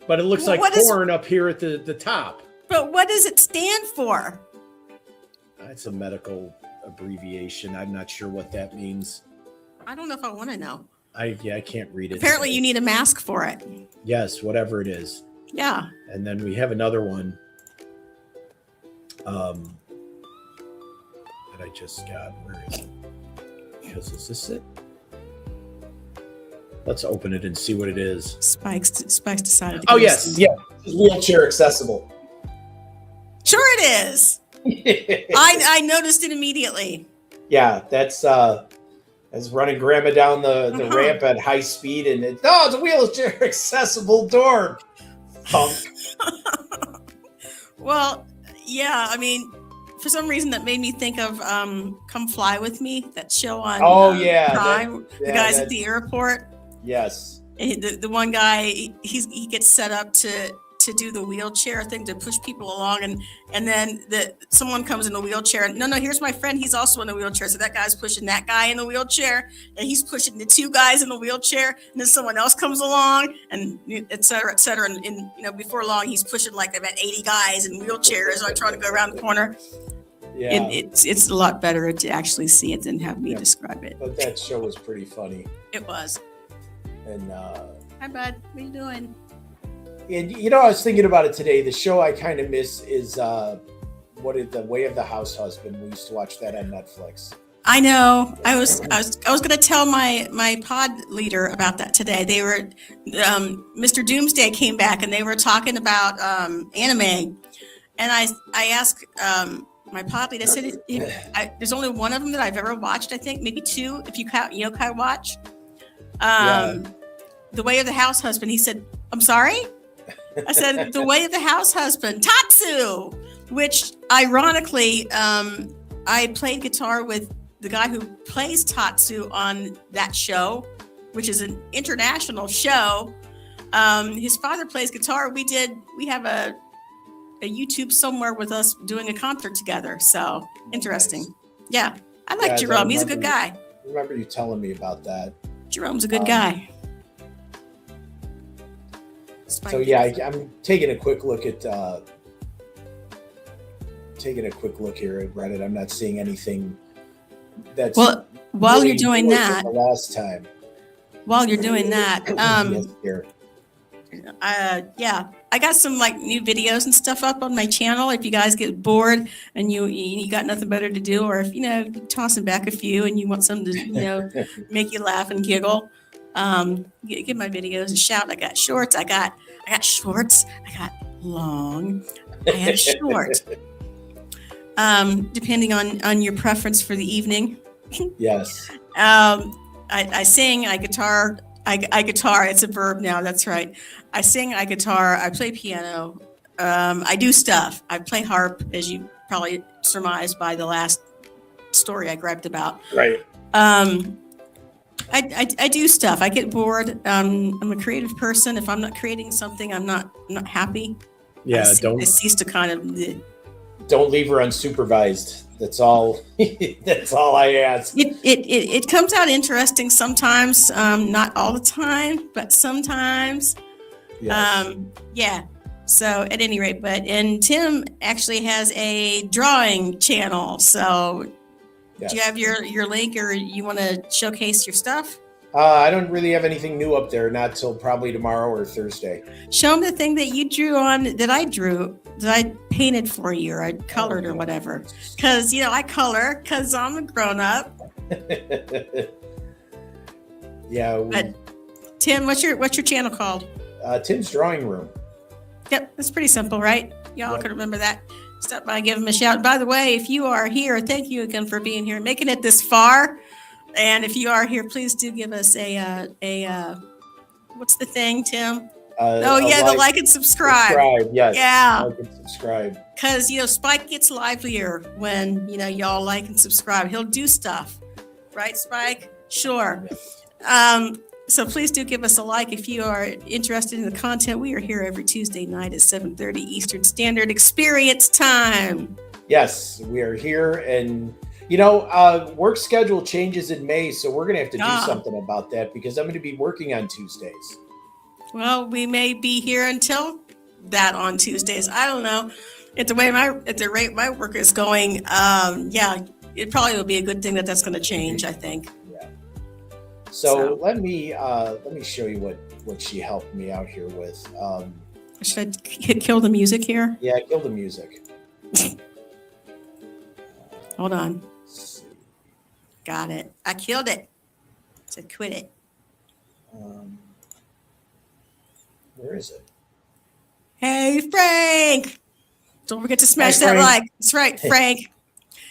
But it looks like porn up here at the top. But what does it stand for? It's a medical abbreviation. I'm not sure what that means. I don't know if I want to know. I can't read it. Apparently you need a mask for it. Yes, whatever it is. Yeah. And then we have another one that I just got. Where is it? Because is this it? Let's open it and see what it is. Spikes decided to. Oh, yes. Yeah. It's wheelchair accessible. Sure it is. I noticed it immediately. Yeah, that's running grandma down the ramp at high speed, and it's a wheelchair accessible door. Thunk. Well, yeah, I mean, for some reason that made me think of Come Fly With Me, that show on Prime, the guys at the airport. Yes. The one guy, he gets set up to do the wheelchair thing to push people along, and then someone comes in a wheelchair, and no, here's my friend, he's also in a wheelchair, so that guy's pushing that guy in the wheelchair, and he's pushing the two guys in the wheelchair, and then someone else comes along, and et cetera, and before long he's pushing like about 80 guys in wheelchairs, like trying to go around the corner. Yeah. And it's a lot better to actually see it than have me describe it. But that show was pretty funny. It was. And hi bud, what are you doing? And I was thinking about it today. The show I kind of miss is The Way of the House Husband. We used to watch that on Netflix. I know. I was going to tell my pod leader about that today. They were Mr. Doomsday came back and they were talking about anime, and I asked My Poppy. They said there's only one of them that I've ever watched. I think maybe two, if you count yokai watch. The Way of the House Husband. He said, "I'm sorry." I said, "The Way of the House Husband, Tatsu," which ironically, I played guitar with the guy who plays Tatsu on that show, which is an international show. His father plays guitar. We have a YouTube somewhere with us doing a concert together. So interesting. Nice. Yeah. I like Jerome. He's a good guy. I remember you telling me about that. Jerome's a good guy. So yeah, I'm taking a quick look at here at Reddit. I'm not seeing anything that's while really you're doing that. The last time. While you're doing that, I got some like new videos and stuff up on my channel. If you guys get bored and you got nothing better to do, or if tossing back a few and you want something to make you laugh and giggle, give my videos a shout. I got shorts. I got shorts. I got long. I have short. Depending on your preference for the evening. Yes. I sing. I guitar. I guitar. It's a verb now. That's right. I sing. I guitar. I play piano. I do stuff. I play harp, as you probably surmised by the last story I griped about. Right. I do stuff. I get bored. I'm a creative person. If I'm not creating something, I'm not happy. Yeah. I cease to kind of. Don't leave her unsupervised. That's all. That's all I ask. It comes out interesting sometimes. Not all the time, but sometimes. Yes. Yeah. So at any rate, and Tim actually has a drawing channel. So yes. Do you have your link, or you want to showcase your stuff? I don't really have anything new up there, not till probably tomorrow or Thursday. Show them the thing that you drew on, that I painted for you, or I colored or whatever. Because, I color because I'm a grown up. Yeah. But Tim, what's your channel called? Tim's Drawing Room. Yep, that's pretty simple, right? Y'all can remember that. Stop by and give him a shout. By the way, if you are here, thank you again for being here and making it this far. And if you are here, please do give us a what's the thing, Tim? The like and subscribe. Yes. Yeah. Like and subscribe. Because, Spike gets livelier when, y'all like and subscribe. He'll do stuff. Right, Spike? Sure. So please do give us a like if you are interested in the content. We are here every Tuesday night at 7:30 Eastern Standard Experience time. Yes, we are here. And, work schedule changes in May, so we're going to have to do something about that because I'm going to be working on Tuesdays. Well, we may be here until that on Tuesdays. I don't know. At the rate my work is going, it probably will be a good thing that's going to change, I think. Yeah. So let me show you what she helped me out here with. Should I kill the music here? Yeah, kill the music. Hold on. Got it. I killed it. So quit it. Where is it? Hey, Frank. Don't forget to smash that like. That's right, Frank.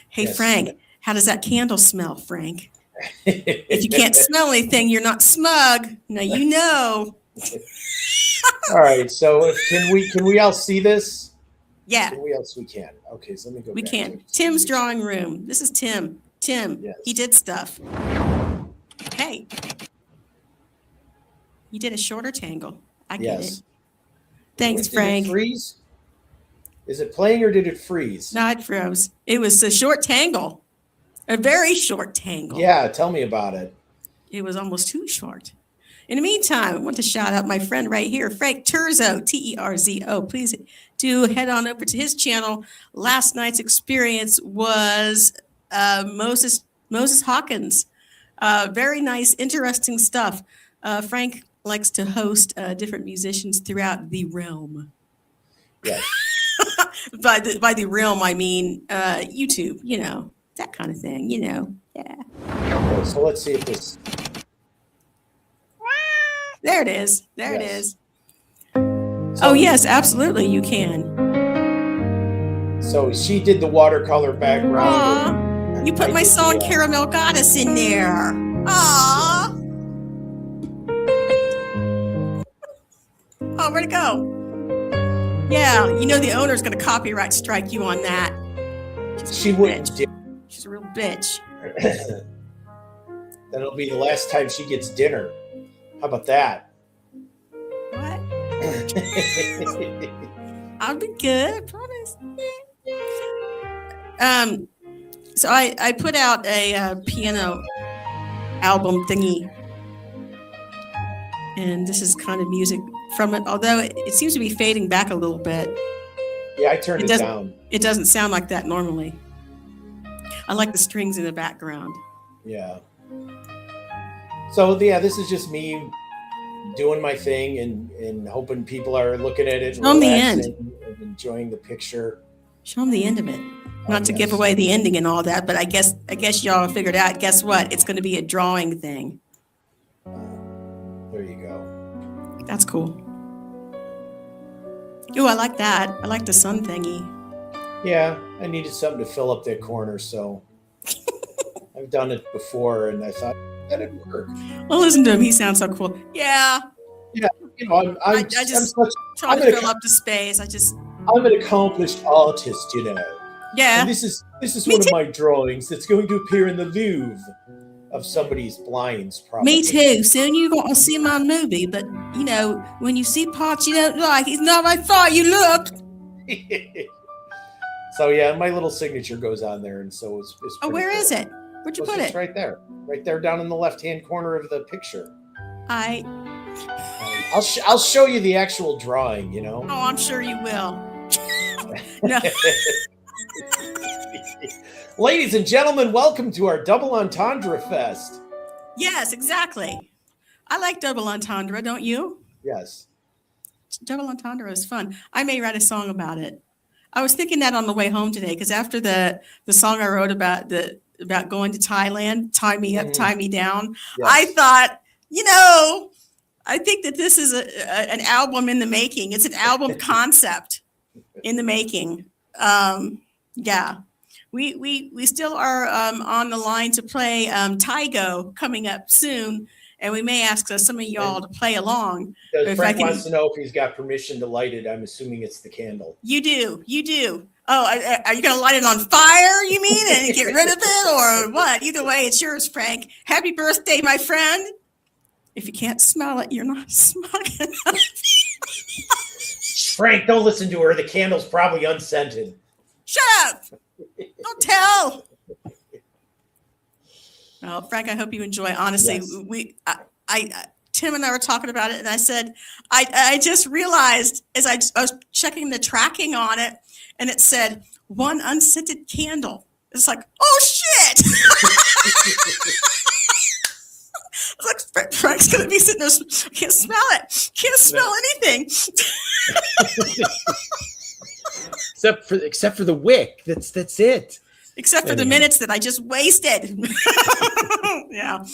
Hey, yes. Frank, how does that candle smell, Frank? If you can't smell anything, you're not smug. Now you know. All right. So can we all see this? Yeah. We can. Okay. So let me go. We can. Tim's drawing room. This is Tim. Yes. He did stuff. Hey. You did a shorter tangle. I get it. Thanks, Frank. Did it freeze? Is it playing or did it freeze? No, it froze. It was a short tangle. A very short tangle. Yeah, tell me about it. It was almost too short. In the meantime, I want to shout out my friend right here, Frank Terzo, Terzo. Please do head on over to his channel. Last night's experience was Moses Hawkins. Very nice, interesting stuff. Frank likes to host different musicians throughout the realm. Yes. By the realm, I mean YouTube, that kind of thing, Yeah. Okay, so let's see if this. There it is. It is. So, yes, absolutely, you can. So she did the watercolor background. Aw, you put my song Caramel Goddess in there. Aw. Oh, where'd it go? Yeah, you know the owner's going to copyright strike you on that. She wouldn't. She's a real bitch. That'll be the last time she gets dinner. How about that? What? I'll be good, I promise. So I put out a piano album thingy, and this is kind of music from it, although it seems to be fading back a little bit. Yeah, I turned it down. It doesn't sound like that normally. I like the strings in the background. Yeah. So yeah, this is just me doing my thing and hoping people are looking at it and Show them the end. and enjoying the picture. Show them the end of it. Not to give away the ending and all that, but I guess y'all figured out. Guess what? It's going to be a drawing thing. There you go. That's cool. Ooh, I like that. I like the sun thingy. Yeah, I needed something to fill up that corner, so I've done it before, and I thought that'd work. Well, listen to him. He sounds so cool. Yeah. Yeah, you know, I'm trying to fill up the space. I'm an accomplished artist, you know. Yeah. And this is one of my drawings that's going to appear in the Louvre of somebody's blinds, probably. Me too. Soon you're going to see my movie, but you know, when you see parts you don't like, it's not I thought you looked. So yeah, my little signature goes on there, and so it's oh, where is it? Where'd you put it? Right there down in the left-hand corner of the picture. I'll show you the actual drawing, you know. Oh, I'm sure you will. No. Ladies and gentlemen, welcome to our Double Entendre Fest. Yes, exactly. I like Double Entendre, don't you? Yes. Double Entendre is fun. I may write a song about it. I was thinking that on the way home today, because after the song I wrote about going to Thailand, Tie Me Up, Tie Me Down, yes. I thought, you know, I think that this is an album in the making. It's an album concept in the making. Yeah. We still are on the line to play Taigo coming up soon, and we may ask some of y'all to play along. Frank wants to know if he's got permission to light it. I'm assuming it's the candle. You do. Oh, are you going to light it on fire, you mean, and get rid of it, or what? Either way, it's yours, Frank. Happy birthday, my friend. If you can't smell it, you're not smug enough. Frank, don't listen to her. The candle's probably unscented. Shut up. Don't tell. Well, Frank, I hope you enjoy. Honestly, yes. Tim and I were talking about it, and I said, I just realized as I was checking the tracking on it, and it said 1 unscented candle. It's like, oh shit! It's like Frank's gonna be sitting there. Can't smell it. Can't smell anything. except for the wick. That's it. Except for the minutes that I just wasted. Yeah,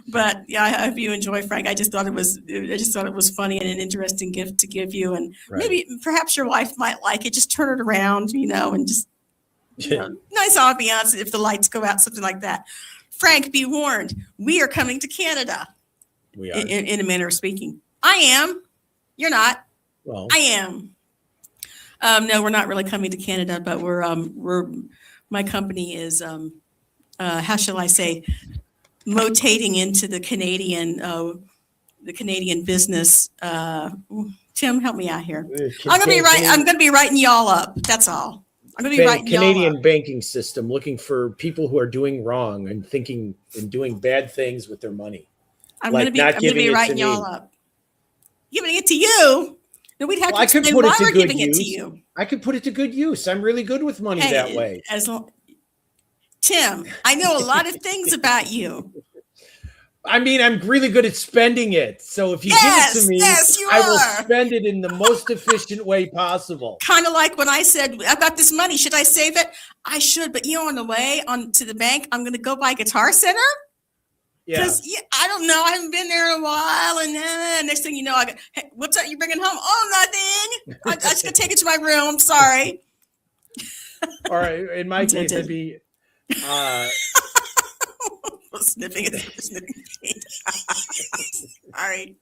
but yeah, I hope you enjoy, Frank. I just thought it was funny and an interesting gift to give you, and maybe perhaps your wife might like it. Just turn it around, you know, and just nice ambiance if the lights go out, something like that. Frank, be warned, we are coming to Canada. We are. In a manner of speaking. I am. You're not. Well, I am. No, we're not really coming to Canada, but my company is, how shall I say, rotating into the Canadian business. Tim, help me out here. I'm gonna be writing y'all up. That's all. I'm going to be writing Canadian banking system, looking for people who are doing wrong and thinking and doing bad things with their money. I'm going to be writing y'all up. Giving it to you? No, we'd have to explain why we're giving it to you. I could put it to good use. I'm really good with money that way. Tim, I know a lot of things about you. I mean, I'm really good at spending it. So if you give it to me, I will spend it in the most efficient way possible. Kind of like when I said, I've got this money. Should I save it? I should. But on the way to the bank, I'm going to go buy Guitar Center. Because I don't know. I haven't been there in a while. And next thing you know, I go, hey, what's that you bringing home? Oh, nothing. I'm just going to take it to my room. Sorry. Or in my case, it'd be sniffing it. All right.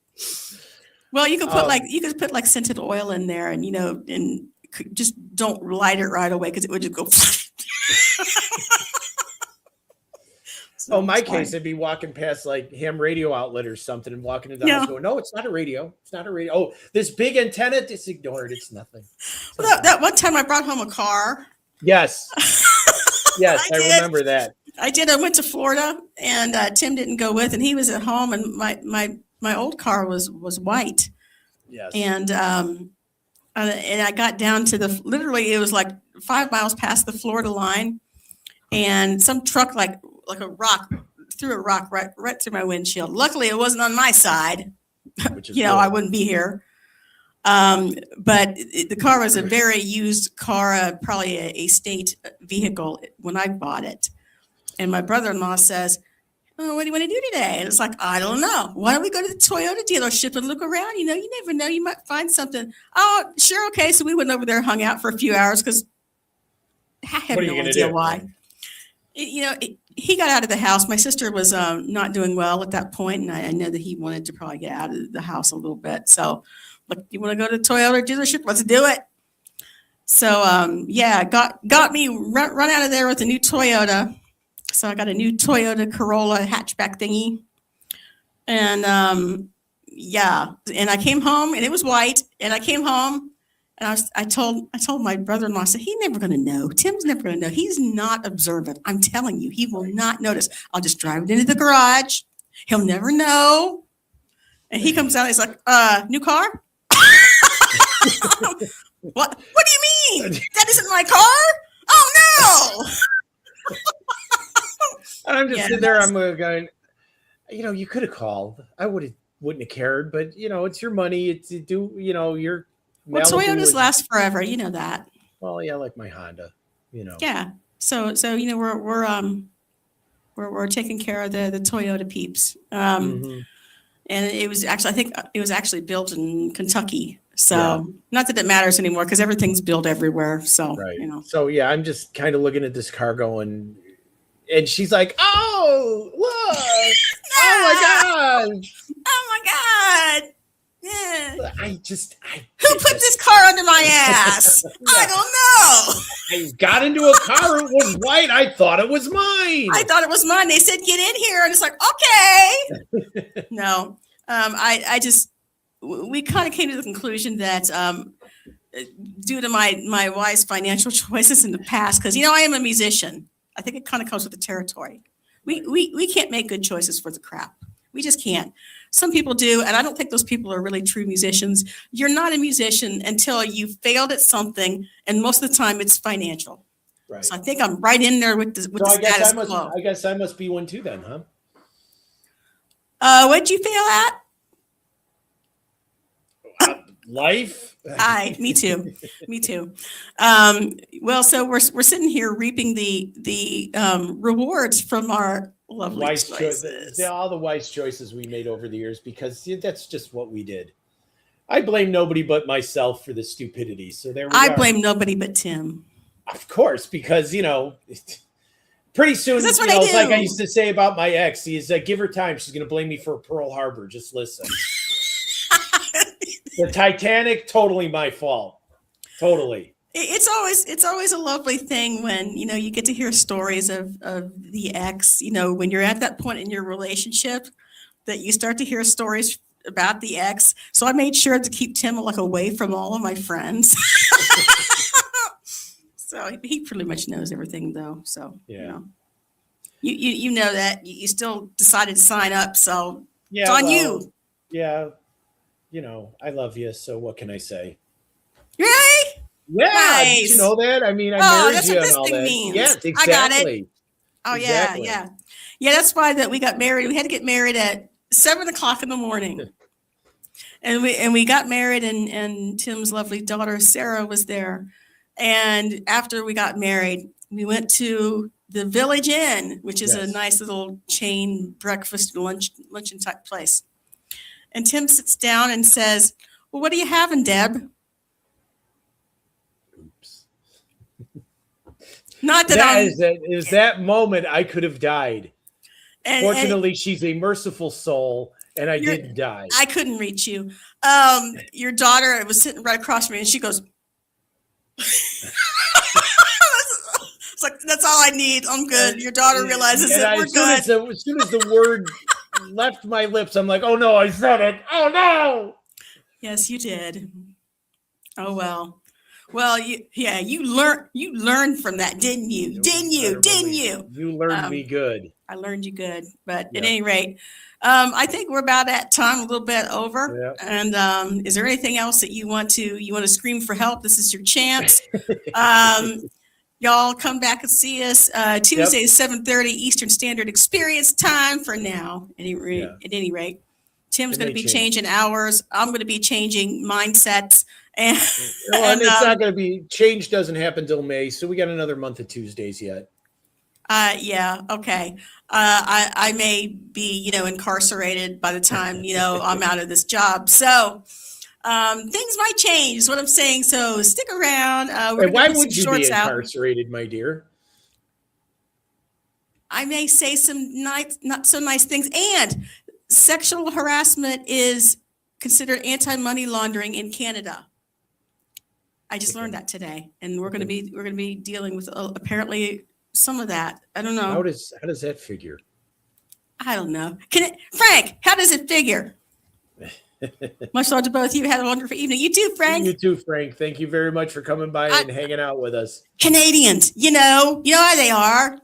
Well, you could put like scented oil in there, and and just don't light it right away because it would just go. So in my case, it'd be walking past like ham radio outlet or something and walking into the house going, no, it's not a radio. It's not a radio. Oh, this big antenna, just ignore it. It's nothing. Well, that one time I brought home a car. Yes. Yes, I remember that. I did. I went to Florida, and Tim didn't go with, and he was at home, and my old car was white. Yes. And I got down to literally it was like 5 miles past the Florida line, and some truck like a rock threw a rock right through my windshield. Luckily, it wasn't on my side. Which is I wouldn't be here. But the car was a very used car, probably a state vehicle when I bought it. And my brother-in-law says, "Oh, what do you want to do today?" And it's like, I don't know. Why don't we go to the Toyota dealership and look around? You never know. You might find something. Oh, sure. Okay. So we went over there, hung out for a few hours because I have no idea why. He got out of the house. My sister was not doing well at that point, and I know that he wanted to probably get out of the house a little bit. So, look, you want to go to the Toyota dealership? Let's do it. So, got me run out of there with a new Toyota. So I got a new Toyota Corolla hatchback thingy, and and I came home, and it was white, and I came home. And I told my brother-in-law, I said, he's never going to know. Tim's never going to know. He's not observant. I'm telling you, he will not notice. I'll just drive it into the garage. He'll never know. And he comes out, he's like, new car? What do you mean? That isn't my car? Oh, no. And I'm just sitting there, I'm going, you could have called. I wouldn't have cared, but, it's your money. You're. Well, Toyotas last forever, you know that. Well, yeah, like my Honda, Yeah. So we're taking care of the Toyota peeps. And it was actually, I think it was actually built in Kentucky. So not that it matters anymore because everything's built everywhere. So right. So yeah, I'm just kind of looking at this car going, and she's like, "Oh, look! Oh my god! Oh my god!" Yeah. Who put this car under my ass? I don't know. I got into a car. It was white. I thought it was mine. They said, get in here. And it's like, okay. No. We kind of came to the conclusion that due to my wife's financial choices in the past, because, I am a musician. I think it kind of comes with the territory. We can't make good choices for the crap. We just can't. Some people do, and I don't think those people are really true musicians. You're not a musician until you failed at something, and most of the time it's financial. Right. So I think I'm right in there with the status quo. I guess I must be one too then, huh? What'd you fail at? Life. Me too. Well, so we're sitting here reaping the rewards from our lovely wise choices. All the wise choices we made over the years, because that's just what we did. I blame nobody but myself for the stupidity. So there we are. I blame nobody but Tim. Of course, because pretty soon, that's what I do. It's like I used to say about my ex. He's like, give her time. She's going to blame me for Pearl Harbor. Just listen. The Titanic, totally my fault. Totally. It's always a lovely thing when, you get to hear stories of the ex, when you're at that point in your relationship that you start to hear stories about the ex. So I made sure to keep Tim away from all of my friends. So he pretty much knows everything though. So, yeah. You know that you still decided to sign up. So it's on you. Yeah. I love you. So what can I say? Really? Yeah. Nice. Did you know that? I mean, I married that's you what and this all thing that. means. Yes, exactly. I got it. Oh, exactly. Yeah. That's why that we got married. We had to get married at 7:00 in the morning. And we got married, and Tim's lovely daughter, Sarah, was there. And after we got married, we went to the Village Inn, which is a nice little chain breakfast, luncheon type place. And Tim sits down and says, "Well, what are you having, Deb?" Oops. Not that That I'm. is that moment I could have died. And Fortunately, she's a merciful soul, and I you're, didn't die. I couldn't reach you. Your daughter was sitting right across from me, and she goes. It's like, that's all I need. I'm good. Your daughter realizes that we're good. As soon as the word left my lips, I'm like, oh no, I said it. Oh no. Yes, you did. Oh well. Well, you learned from that, didn't you? Didn't you? You learned me good. I learned you good. But at any rate, I think we're about at time, a little bit over. Yeah. And is there anything else that you want to scream for help? This is your chance. Y'all come back and see us Tuesday, 7:30 Eastern Standard Experience time for now. At any rate, Tim's going to be changing hours. I'm going to be changing mindsets. And it's not going to be, change doesn't happen till May. So we got another month of Tuesdays yet. Yeah. Okay. I may be, incarcerated by the time, I'm out of this job. So things might change is what I'm saying. So stick around. Why would you be incarcerated, my dear? I may say some not so nice things. And sexual harassment is considered anti-money laundering in Canada. I just learned that today, and we're going to be dealing with apparently some of that. I don't know. How does that figure? I don't know. Frank, how does it figure? Much love to both of you. Had a wonderful evening. You too, Frank. You too, Frank. Thank you very much for coming by and hanging out with us. Canadians, you know how they are.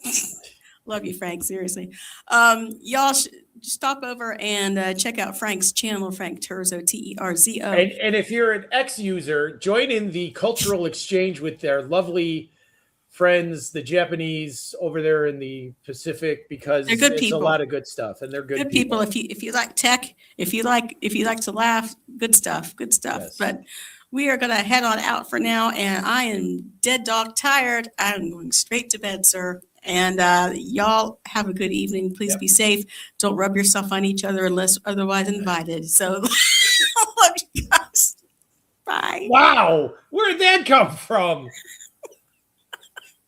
Love you, Frank. Seriously. Y'all stop over and check out Frank's channel, Frank Terzo, Terzo. And if you're an ex-user, join in the cultural exchange with their lovely friends, the Japanese over there in the Pacific, because they're good it's people. A lot of good stuff, and they're good people. If you like tech, if you like to laugh, good stuff. Yes. But we are going to head on out for now, and I am dead dog tired. I'm going straight to bed, sir. And y'all have a good evening. Please be safe. Don't rub yourself on each other unless otherwise invited. So, love you guys. Bye. Wow, where did that come from?